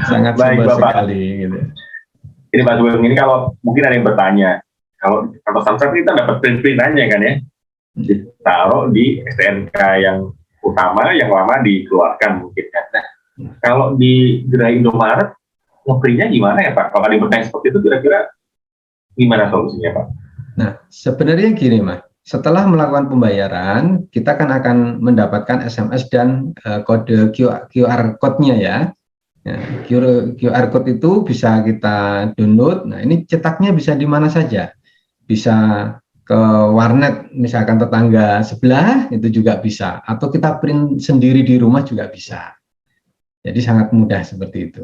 Sangat Baik, simpel Bapak. sekali gitu. Ini Pak Sugeng, ini kalau mungkin ada yang bertanya, kalau samsat kita dapat print-printannya kan ya, ditaruh di STNK yang utama, yang lama dikeluarkan mungkin kan. Nah, kalau di Gerai Indomaret, nge-printnya gimana ya Pak? Kalau ada yang bertanya seperti itu, kira-kira gimana solusinya Pak? Nah, sebenarnya gini Mas, setelah melakukan pembayaran, kita kan akan mendapatkan SMS dan kode QR code-nya ya. Nah, QR code itu bisa kita download. Nah, ini cetaknya bisa di mana saja. Bisa ke warnet, misalkan tetangga sebelah, itu juga bisa. Atau kita print sendiri di rumah juga bisa. Jadi sangat mudah seperti itu.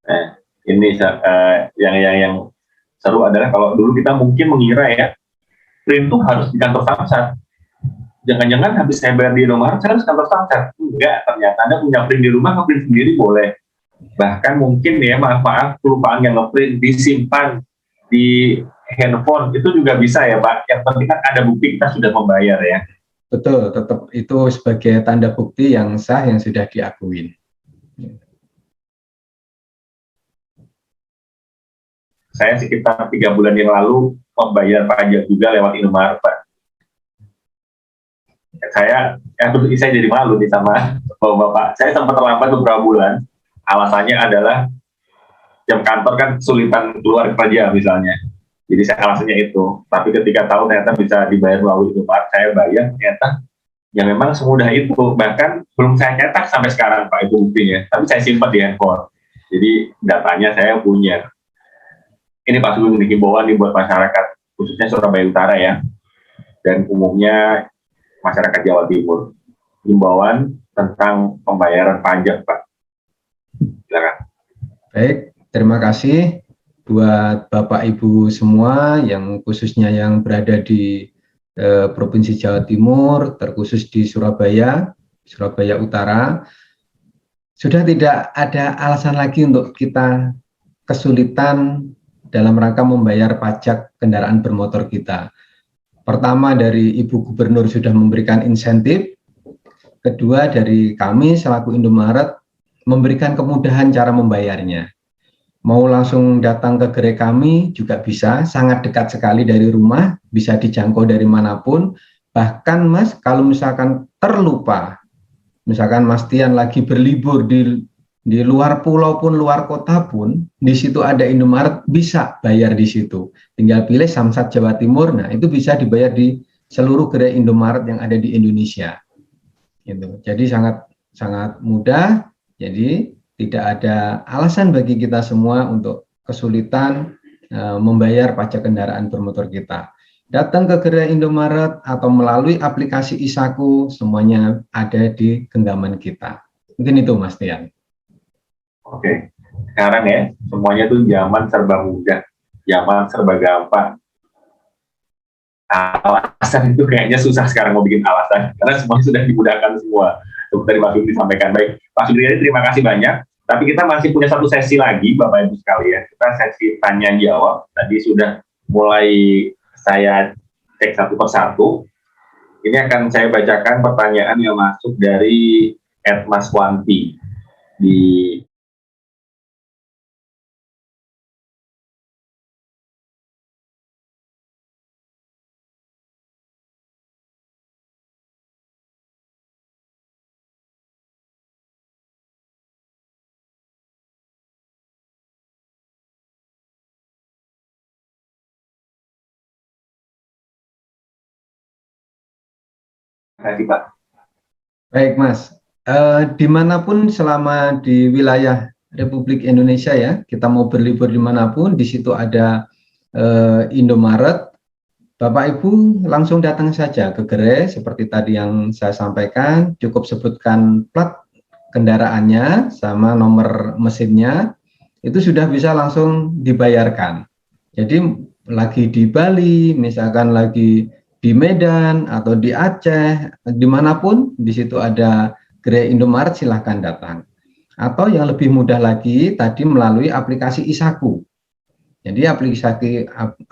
Nah, ini yang seru adalah kalau dulu kita mungkin mengira ya, print itu harus di kantor samsat. Jangan-jangan habis saya bayar di Indomaret, saya harus kantor samsat. Enggak, ternyata Anda punya print di rumah, nge-print sendiri boleh. Bahkan mungkin ya, maaf, kelupaan yang nge-print disimpan di handphone, itu juga bisa ya Pak. Yang penting kan ada bukti kita sudah membayar ya. Betul, tetap itu sebagai tanda bukti yang sah, yang sudah diakuin. Saya sekitar 3 bulan yang lalu membayar pajak juga lewat Indomaret Pak. Saya jadi malu nih sama Bapak. Saya sempat terlambat beberapa bulan. Alasannya adalah jam kantor kan kesulitan keluar kerja misalnya. Jadi saya alasannya itu. Tapi ketika tahu ternyata bisa dibayar melalui Indomaret, saya bayar ternyata ya memang semudah itu. Bahkan belum saya cetak sampai sekarang Pak itu buktinya. Tapi saya simpan di handphone. Jadi datanya saya punya. Ini Pak Sugeng himbauan nih buat masyarakat, khususnya Surabaya Utara ya, dan umumnya masyarakat Jawa Timur. Himbauan tentang pembayaran pajak, Pak. Silakan. Baik, terima kasih buat Bapak Ibu semua yang khususnya yang berada di Provinsi Jawa Timur, terkhusus di Surabaya Utara. Sudah tidak ada alasan lagi untuk kita kesulitan dalam rangka membayar pajak kendaraan bermotor kita. Pertama, dari Ibu Gubernur sudah memberikan insentif. Kedua, dari kami selaku Indomaret memberikan kemudahan cara membayarnya. Mau langsung datang ke gerai kami juga bisa, sangat dekat sekali dari rumah, bisa dijangkau dari manapun. Bahkan Mas, kalau misalkan terlupa, misalkan Mas Tian lagi berlibur di luar pulau pun, luar kota pun, di situ ada Indomaret, bisa bayar di situ. Tinggal pilih Samsat Jawa Timur, nah itu bisa dibayar di seluruh gerai Indomaret yang ada di Indonesia. Gitu. Jadi sangat mudah, jadi tidak ada alasan bagi kita semua untuk kesulitan membayar pajak kendaraan bermotor kita. Datang ke gerai Indomaret atau melalui aplikasi Isaku, semuanya ada di genggaman kita. Mungkin itu Mas Tian. Oke, sekarang ya, semuanya tuh zaman serba mudah, zaman serba gampang. Alasan itu kayaknya susah sekarang mau bikin alasan, karena semuanya sudah dimudahkan semua. Seperti Pak Sugeng disampaikan. Baik, Pak Sugeng, terima kasih banyak. Tapi kita masih punya satu sesi lagi, Bapak Ibu sekalian. Kita sesi tanya jawab. Tadi sudah mulai saya cek satu persatu. Ini akan saya bacakan pertanyaan yang masuk dari Mas Wanti di kasih Pak. Baik Mas, dimanapun selama di wilayah Republik Indonesia ya, kita mau berlibur dimanapun, di situ ada Indomaret, Bapak Ibu langsung datang saja ke gerai seperti tadi yang saya sampaikan, cukup sebutkan plat kendaraannya sama nomor mesinnya, itu sudah bisa langsung dibayarkan. Jadi lagi di Bali, misalkan lagi di Medan atau di Aceh, dimanapun di situ ada gerai Indomaret, silahkan datang. Atau yang lebih mudah lagi tadi melalui aplikasi Isaku. Jadi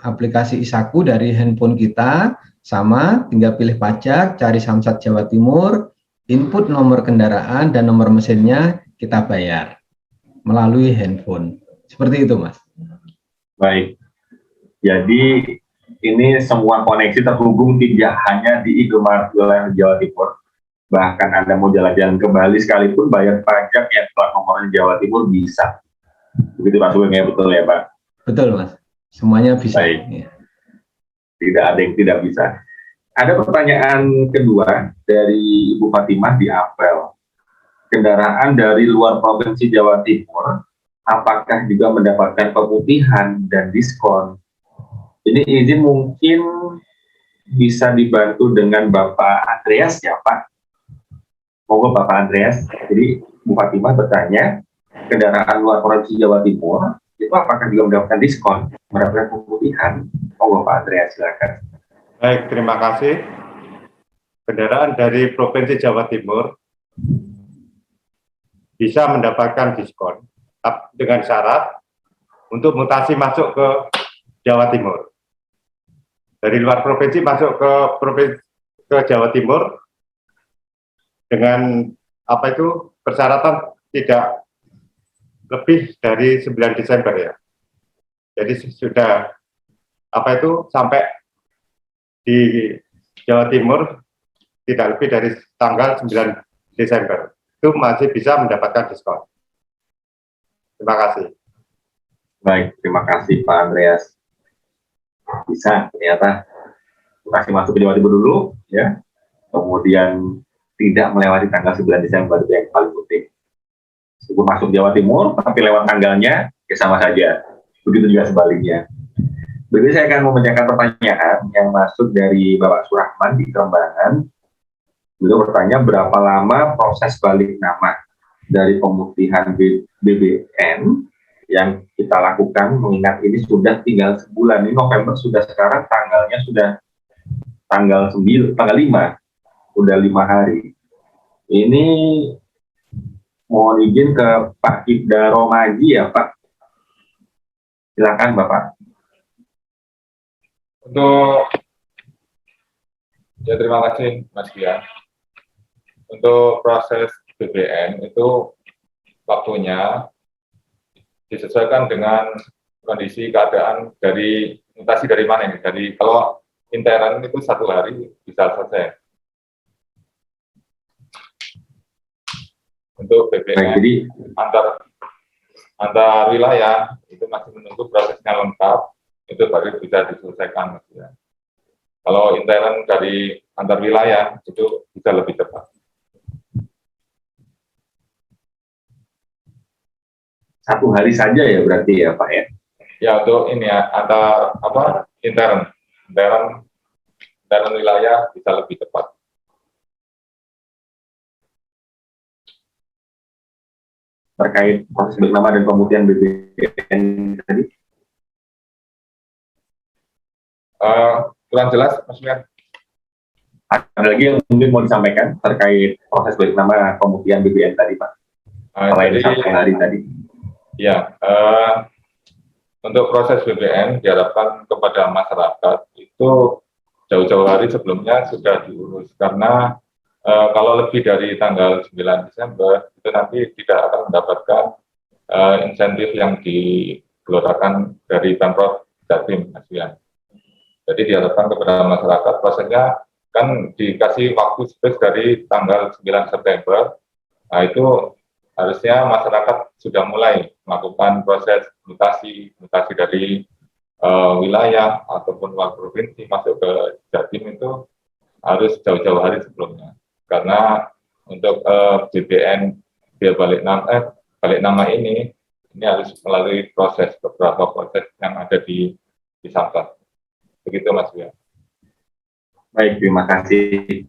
aplikasi Isaku dari handphone kita sama, tinggal pilih pajak, cari Samsat Jawa Timur, input nomor kendaraan dan nomor mesinnya, kita bayar melalui handphone. Seperti itu, Mas. Baik. Jadi ini semua koneksi terhubung tidak hanya di Indomaret wilayah Jawa Timur. Bahkan Anda mau jalan-jalan ke Bali sekalipun bayar pajak yang plat nomornya Jawa Timur bisa. Begitu Pak Sugeng, ya, betul ya Pak? Betul, Mas. Semuanya bisa. Baik. Tidak ada yang tidak bisa. Ada pertanyaan kedua dari Ibu Fatimah di Apel. Kendaraan dari luar Provinsi Jawa Timur, apakah juga mendapatkan pemutihan dan diskon? Ini izin mungkin bisa dibantu dengan Bapak Andreas ya Pak? Monggo Bapak Andreas. Jadi Bu Fatimah bertanya, kendaraan luar Provinsi Jawa Timur itu apakah juga mendapatkan diskon, mendapatkan pemutihan? Monggo Pak Andreas, silakan. Baik, terima kasih. Kendaraan dari Provinsi Jawa Timur bisa mendapatkan diskon dengan syarat untuk mutasi masuk ke Jawa Timur. Dari luar provinsi masuk ke Jawa Timur dengan persyaratan tidak lebih dari 9 Desember ya. Jadi sudah sampai di Jawa Timur tidak lebih dari tanggal 9 Desember. Itu masih bisa mendapatkan diskon. Terima kasih. Baik, terima kasih Pak Andreas. Bisa ternyata masih masuk ke Jawa Timur dulu ya, kemudian tidak melewati tanggal 9 Desember, itu yang paling penting. Meskipun masuk Jawa Timur tapi lewat tanggalnya ya sama saja, begitu juga sebaliknya. Berikut saya akan membacakan pertanyaan yang masuk dari Bapak Surahman di Kerembangan. Beliau bertanya, berapa lama proses balik nama dari pemutihan BBM yang kita lakukan, mengingat ini sudah tinggal sebulan. Ini November sudah, sekarang tanggalnya sudah tanggal 5, udah 5 hari. Ini mohon izin ke Pak Kibda Romaji ya Pak. Silakan Bapak. Terima kasih Mas Gia. Untuk proses BBM itu waktunya disesuaikan dengan kondisi keadaan dari mutasi dari mana ini. Jadi kalau intern itu 1 hari bisa selesai. Untuk BBM jadi, antar wilayah itu masih menunggu prosesnya lengkap, itu baru bisa diselesaikan Mas ya. Kalau intern dari antar wilayah itu bisa lebih cepat. 1 hari saja ya berarti ya Pak ya? Ya untuk ini ya, antar intern wilayah bisa lebih cepat. Terkait proses balik nama dan pemutihan BBM tadi? Kurang jelas maksudnya. Ada lagi yang mungkin mau disampaikan terkait proses balik nama pemutihan BBM tadi Pak? Selain 1 hari tadi. Ya, untuk proses BBM diharapkan kepada masyarakat itu jauh-jauh hari sebelumnya sudah diurus, karena kalau lebih dari tanggal 9 Desember itu nanti tidak akan mendapatkan insentif yang digelontorkan dari Pemprov Jatim. Jadi diharapkan kepada masyarakat, prosesnya kan dikasih waktu space dari tanggal 9 September, nah itu harusnya masyarakat sudah mulai melakukan proses mutasi dari wilayah ataupun luar provinsi masuk ke Jatim itu harus jauh-jauh hari sebelumnya. Karena untuk BBM balik nama ini harus melalui beberapa proses yang ada di Samsat. Begitu Mas Bia. Baik, terima kasih.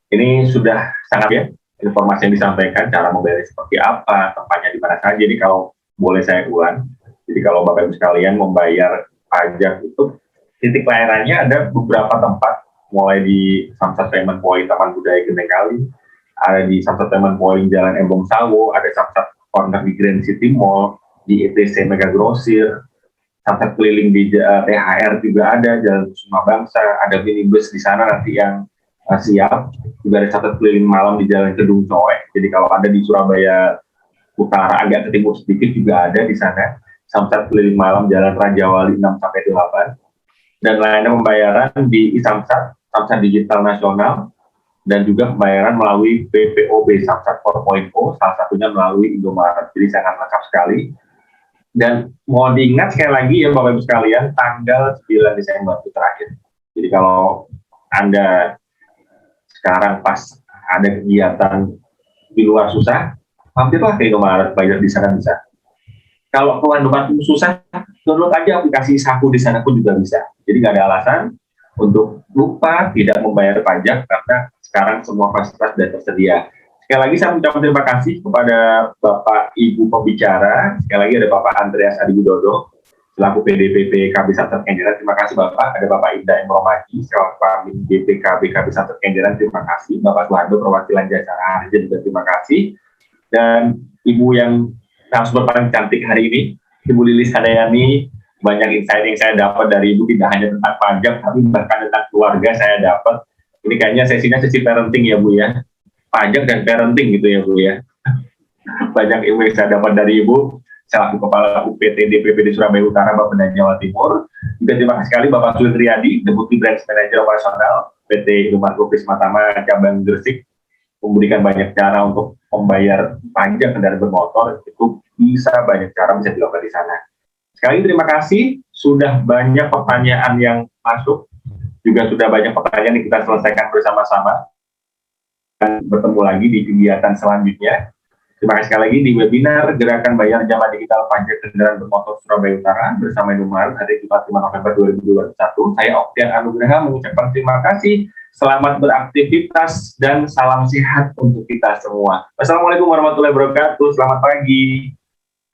Ini sudah sangat ya informasi yang disampaikan, cara membayar seperti apa, tempatnya di mana saja. Jadi kalau boleh saya ulang, jadi kalau Bapak Ibu sekalian membayar pajak itu titik layanannya ada beberapa tempat, mulai di Samsat Payment Point Taman Budaya Gendeng Kali, ada di Samsat Payment Point Jalan Embong Sawo, ada Samsat Corner di Grand City Mall, di ETC Mega Grosir, Samsat keliling di THR juga ada, Jalan Kusuma Bangsa, ada minibus di sana nanti yang siap. Juga ada samsat keliling malam di Jalan Kedung Coek. Jadi kalau ada di Surabaya Utara agak ke timur sedikit juga ada di sana. Samsat keliling malam Jalan Raja Wali 6-8. Dan layanan pembayaran di Samsat Digital Nasional, dan juga pembayaran melalui PPOB Samsat 4.0, salah satunya melalui Indomaret. Jadi sangat lengkap sekali. Dan mohon diingat sekali lagi ya Bapak Ibu sekalian, tanggal 9 Desember itu terakhir. Jadi kalau Anda sekarang pas ada kegiatan di luar susah, mampirlah ke Indomaret, bayar di sana bisa. Kalau keluar Indomaret susah, download aja aplikasi Saku, di sana pun juga bisa. Jadi nggak ada alasan untuk lupa tidak membayar pajak karena sekarang semua fasilitas sudah tersedia. Sekali lagi saya mengucapkan terima kasih kepada Bapak Ibu pembicara. Sekali lagi ada Bapak Andreas Adi Widodo selaku PDPP KB Samsat Kenjeran. Terima kasih Bapak. Ada Bapak Indah Imromaji selaku Pamin BPKB KB Samsat Kenjeran. Terima kasih. Bapak Suhardo perwakilan Jasara Harja juga terima kasih. Dan Ibu yang narasumber paling cantik hari ini, Ibu Lilis Hadayani. Banyak insight yang saya dapat dari Ibu, tidak hanya tentang pajak, tapi bahkan tentang keluarga saya dapat. Ini kayaknya sesinya sesi parenting ya Bu ya. Pajak dan parenting gitu ya Bu ya. Banyak ilmu yang saya dapat dari Ibu selaku Kepala UPT DPP di Surabaya Utara, Bapeda Jawa Timur. Juga terima kasih sekali Bapak Sulit Riyadi, Deputi Branch Manager Operasional PT Indomaret Prismatama Cabang Gresik, memberikan banyak cara untuk membayar pajak kendaraan bermotor. Itu bisa banyak cara bisa dilakukan di sana. Sekali lagi terima kasih, sudah banyak pertanyaan yang masuk, juga sudah banyak pertanyaan yang kita selesaikan bersama-sama. Dan bertemu lagi di kegiatan selanjutnya. Terima kasih sekali lagi di webinar Gerakan Bayar Jamaah Digital Pajak Kendaraan Bermotor Surabaya Utara bersama Indomaret hari Jumat 5 November 2021. Saya Oktian Anugraha mengucapkan terima kasih, selamat beraktivitas, dan salam sehat untuk kita semua. Wassalamualaikum warahmatullahi wabarakatuh, selamat pagi.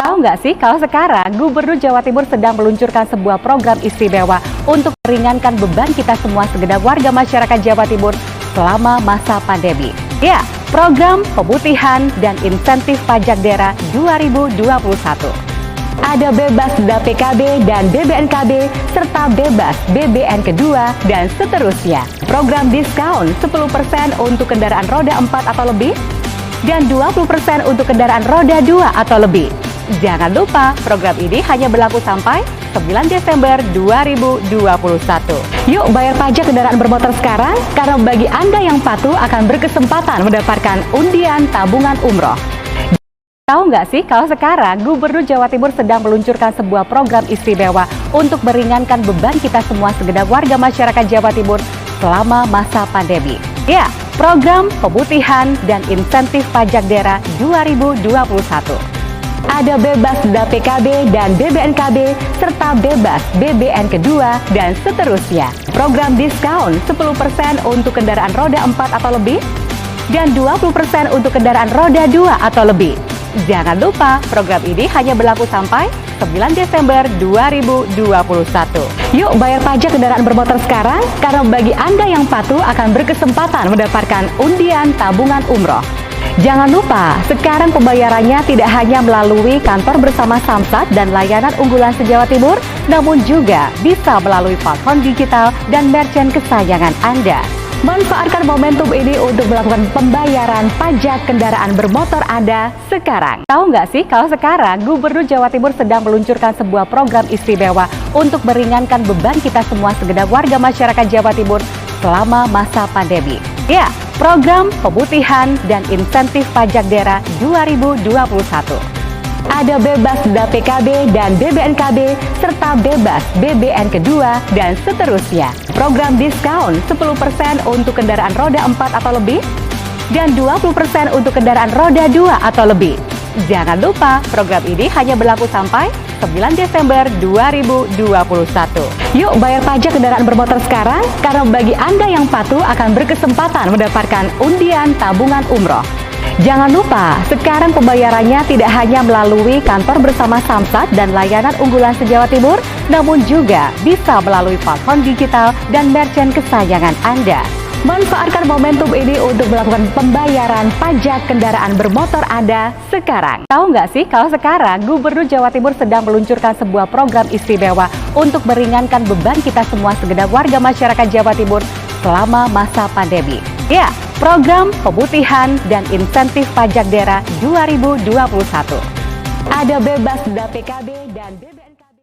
Tahu nggak sih kalau sekarang Gubernur Jawa Timur sedang meluncurkan sebuah program istimewa untuk meringankan beban kita semua segenap warga masyarakat Jawa Timur selama masa pandemi. Ya, program pemutihan dan insentif pajak daerah 2021. Ada bebas DAPKB dan BBNKB serta bebas BBN kedua dan seterusnya. Program diskon 10% untuk kendaraan roda 4 atau lebih dan 20% untuk kendaraan roda 2 atau lebih. Jangan lupa, program ini hanya berlaku sampai 9 Desember 2021. Yuk bayar pajak kendaraan bermotor sekarang, karena bagi Anda yang patuh akan berkesempatan mendapatkan undian tabungan umroh. Tahu nggak sih kalau sekarang Gubernur Jawa Timur sedang meluncurkan sebuah program istimewa untuk meringankan beban kita semua segenap warga masyarakat Jawa Timur selama masa pandemi. Ya, program pemutihan dan insentif pajak daerah 2021. Ada bebas DAPKB dan BBNKB serta bebas BBN kedua dan seterusnya. Program diskon 10% untuk kendaraan roda 4 atau lebih dan 20% untuk kendaraan roda 2 atau lebih. Jangan lupa, program ini hanya berlaku sampai 9 Desember 2021. Yuk bayar pajak kendaraan bermotor sekarang, karena bagi Anda yang patuh akan berkesempatan mendapatkan undian tabungan umroh. Jangan lupa, sekarang pembayarannya tidak hanya melalui kantor bersama Samsat dan layanan unggulan se-Jawa Timur, namun juga bisa melalui platform digital dan merchant kesayangan Anda. Manfaatkan momentum ini untuk melakukan pembayaran pajak kendaraan bermotor Anda sekarang. Tahu nggak sih kalau sekarang Gubernur Jawa Timur sedang meluncurkan sebuah program istimewa untuk meringankan beban kita semua segenap warga masyarakat Jawa Timur selama masa pandemi. Ya, program pemutihan dan insentif pajak daerah 2021. Ada bebas DAPKB dan BBNKB serta bebas BBN kedua dan seterusnya. Program diskon 10% untuk kendaraan roda 4 atau lebih dan 20% untuk kendaraan roda 2 atau lebih. Jangan lupa, program ini hanya berlaku sampai 9 Desember 2021. Yuk bayar pajak kendaraan bermotor sekarang, karena bagi Anda yang patuh akan berkesempatan mendapatkan undian tabungan umroh. Jangan lupa, sekarang pembayarannya tidak hanya melalui kantor bersama Samsat dan layanan unggulan se-Jawa Timur, namun juga bisa melalui platform digital dan merchant kesayangan Anda. Manfaatkan momentum ini untuk melakukan pembayaran pajak kendaraan bermotor Anda sekarang. Tahu nggak sih kalau sekarang Gubernur Jawa Timur sedang meluncurkan sebuah program istimewa untuk meringankan beban kita semua segenap warga masyarakat Jawa Timur selama masa pandemi. Ya, program pemutihan dan insentif pajak daerah 2021. Ada bebas denda PKB dan BBNKB.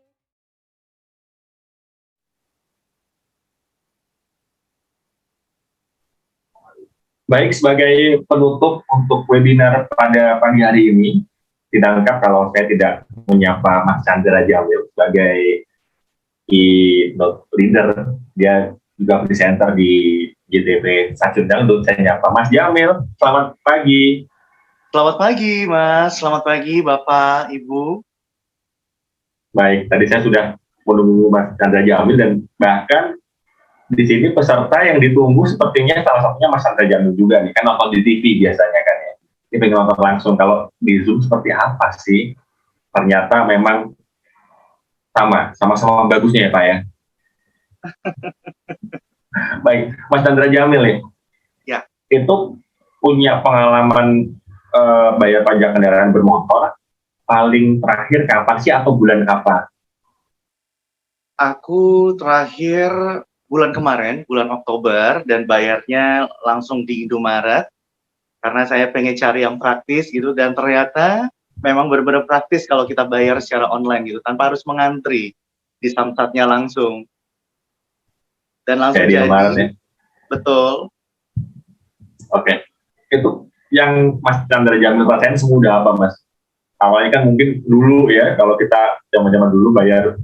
Baik, sebagai penutup untuk webinar pada pagi hari ini, tidak lengkap kalau saya tidak menyapa Mas Chandra Jamil sebagai keynote leader. Dia juga presenter di JTB Stasiun Dangdut. Saya nyapa Mas Jamil. Selamat pagi. Selamat pagi, Mas. Selamat pagi, Bapak, Ibu. Baik, tadi saya sudah menunggu Mas Chandra Jamil dan bahkan di sini peserta yang ditunggu sepertinya salah satunya Mas Chandra Jamil juga nih. Kan nonton di TV biasanya kan ya. Ini pengen nonton langsung. Kalau di Zoom seperti apa sih? Ternyata memang sama-sama bagusnya ya Pak ya. Baik, Mas Chandra Jamil nih. Ya. Itu punya pengalaman bayar pajak kendaraan bermotor paling terakhir kapan sih atau bulan kapan? Aku terakhir bulan kemarin, bulan Oktober, dan bayarnya langsung di Indomaret karena saya pengen cari yang praktis gitu, dan ternyata memang benar-benar praktis kalau kita bayar secara online gitu tanpa harus mengantri di Samsatnya langsung dan langsung jadi. Ya? Betul. Oke, itu yang Mas Chandra Jamil rasain semudah apa Mas? Awalnya kan mungkin dulu ya, kalau kita zaman-zaman dulu bayar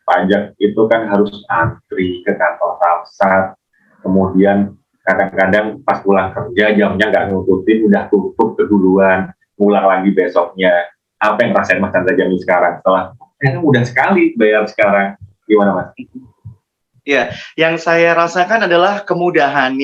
pajak itu kan harus antri ke kantor Samsat, kemudian kadang-kadang pas pulang kerja jamnya nggak ngikutin, udah tutup keduluan, ngulang lagi besoknya. Apa yang rasain Mas Chandra Jamil sekarang setelah mudah sekali bayar sekarang, gimana Mas? Ya, yang saya rasakan adalah kemudahan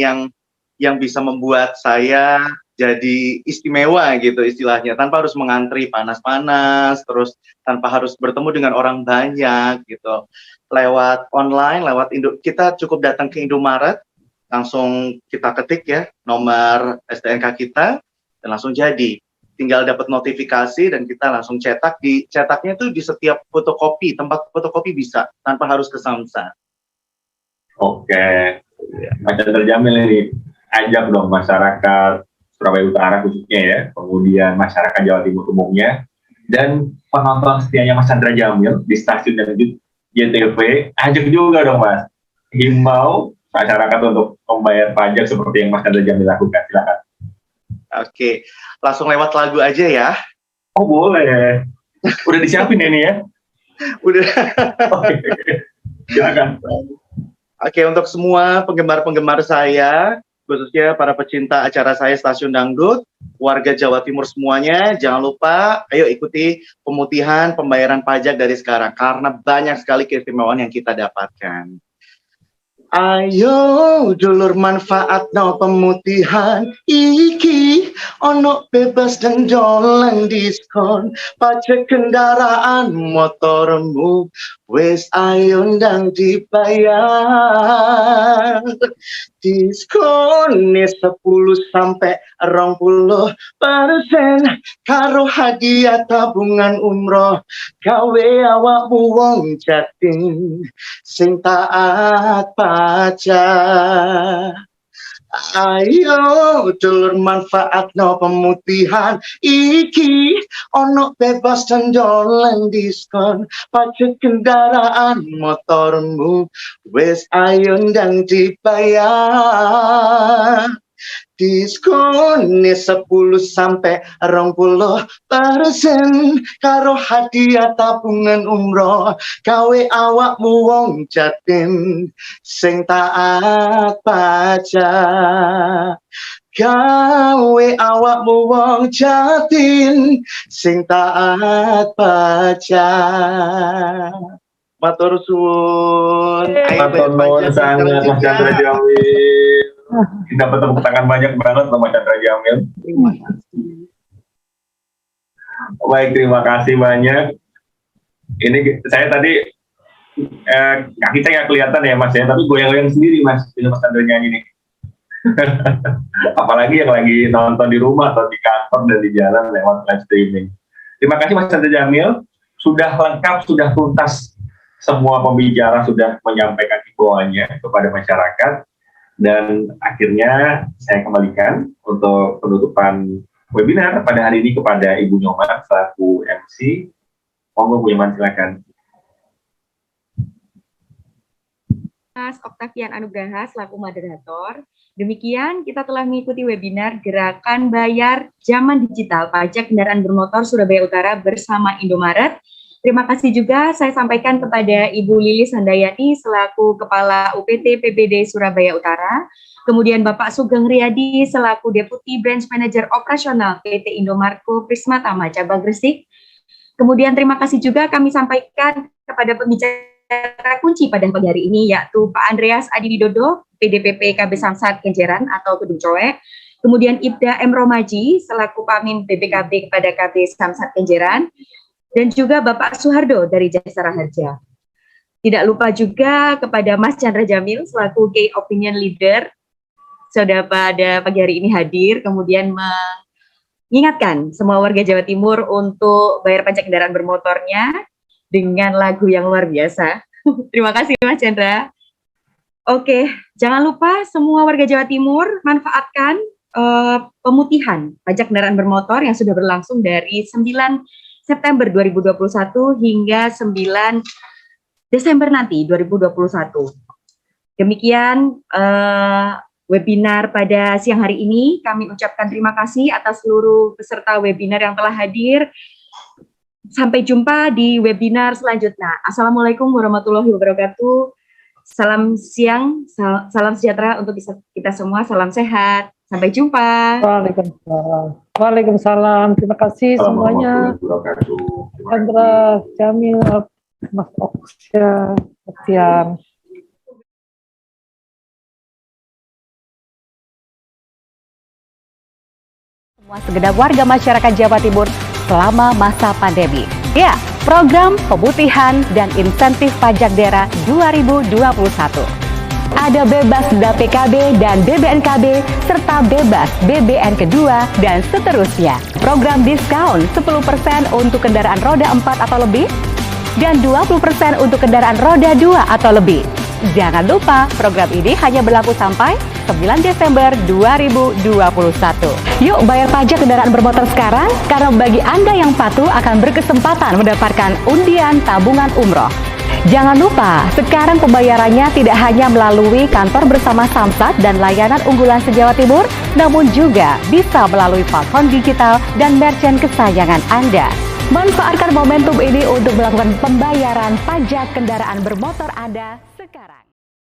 yang bisa membuat saya jadi istimewa gitu istilahnya, tanpa harus mengantri panas-panas, terus tanpa harus bertemu dengan orang banyak gitu. Lewat online, lewat kita cukup datang ke Indomaret, langsung kita ketik ya nomor STNK kita dan langsung jadi. Tinggal dapat notifikasi dan kita langsung cetak. Cetaknya itu di setiap fotokopi, tempat fotokopi bisa tanpa harus ke Samsat. Oke, Mas Chandra Jamil ini ajak dong masyarakat Surabaya Utara khususnya ya, kemudian masyarakat Jawa Timur umumnya, dan penonton setianya Mas Chandra Jamil di Stasiun Dangdut JTV, ajak juga dong Mas, himbau masyarakat untuk membayar pajak seperti yang Mas Chandra Jamil lakukan. Silakan. Oke, langsung lewat lagu aja ya. Oh boleh, udah disiapin ini ya? Udah. Oke. Silakan. Oke, untuk semua penggemar-penggemar saya, khususnya para pecinta acara saya Stasiun Dangdut, warga Jawa Timur semuanya, jangan lupa, ayo ikuti pemutihan pembayaran pajak dari sekarang, karena banyak sekali keistimewaan yang kita dapatkan. Ayo dulur manfaat no pemutihan iki, ono bebas dan dolan diskon pajak kendaraan motormu, wes ayo ndang dibayar. Diskonnya 10 sampai 20% karo hadiah tabungan umroh, gawe awakmu wong jatim sing taat pajak. Ayo dulur manfaat no pemutihan iki, ono bebas dan dolan diskon pajak kendaraan motormu, wes ayo ndang dibayar. Diskonnya 10 sampai 20% karo hadiah tabungan umroh, gawe awakmu wong jatim sing taat pajak. Gawe awakmu wong jatim sing taat pajak. Matur suwun. Matur nuwun sangat Mas Chandra Jamil. Kita tepuk tangan banyak banget sama Chandra Jamil. Baik, terima kasih banyak. Ini saya tadi kaki saya nggak kelihatan ya Mas ya, tapi goyang-goyang sendiri Mas, ini Mas Chandra nyanyi nih. Apalagi yang lagi nonton di rumah atau di kantor dan di jalan lewat live streaming. Terima kasih Mas Chandra Jamil, sudah lengkap, sudah tuntas semua pembicara sudah menyampaikan himbauannya kepada masyarakat. Dan akhirnya saya kembalikan untuk penutupan webinar pada hari ini kepada Ibu Nyoman selaku MC. Monggo Bu Nyoman, silakan. Mas Oktavian Anugraha selaku moderator. Demikian kita telah mengikuti webinar Gerakan Bayar Zaman Digital Pajak Kendaraan Bermotor Surabaya Utara bersama Indomaret. Terima kasih juga saya sampaikan kepada Ibu Lilis Handayani selaku Kepala UPT PBD Surabaya Utara, kemudian Bapak Sugeng Riyadi selaku Deputi Branch Manager Operasional PT Indomarko Prisma Tama Cabang Gresik. Kemudian terima kasih juga kami sampaikan kepada pembicara kunci pada pagi hari ini, yaitu Pak Andreas Adi Widodo, PDPP KB Samsat Kenjeran atau Kedung Coek, kemudian Ibda M. Romaji selaku Pamin BPKB kepada KB Samsat Kenjeran, dan juga Bapak Suhardo dari Jasara Harja. Tidak lupa juga kepada Mas Chandra Jamil selaku Key Opinion Leader, sudah pada pagi hari ini hadir, kemudian mengingatkan semua warga Jawa Timur untuk bayar pajak kendaraan bermotornya dengan lagu yang luar biasa. Terima kasih Mas Chandra. Oke, jangan lupa semua warga Jawa Timur manfaatkan pemutihan pajak kendaraan bermotor yang sudah berlangsung dari 9 September 2021 hingga 9 Desember nanti 2021. Demikian webinar pada siang hari ini. Kami ucapkan terima kasih atas seluruh peserta webinar yang telah hadir. Sampai jumpa di webinar selanjutnya. Assalamualaikum warahmatullahi wabarakatuh. Salam siang, salam sejahtera untuk kita semua. Salam sehat. Sampai jumpa. Waalaikumsalam. Waalaikumsalam. Terima kasih semuanya. Chandra, Jamil, Mas Oksya, Oktian. Semua segenap warga masyarakat Jawa Timur selama masa pandemi. Ya, program pemutihan dan insentif pajak daerah 2021. Ada bebas DPKB dan BBNKB, serta bebas BBN kedua, dan seterusnya. Program diskon 10% untuk kendaraan roda 4 atau lebih, dan 20% untuk kendaraan roda 2 atau lebih. Jangan lupa, program ini hanya berlaku sampai 9 Desember 2021. Yuk bayar pajak kendaraan bermotor sekarang, karena bagi Anda yang patuh akan berkesempatan mendapatkan undian tabungan umroh. Jangan lupa, sekarang pembayarannya tidak hanya melalui kantor bersama Samsat dan layanan unggulan se-Jawa Timur, namun juga bisa melalui platform digital dan merchant kesayangan Anda. Manfaatkan momentum ini untuk melakukan pembayaran pajak kendaraan bermotor Anda sekarang.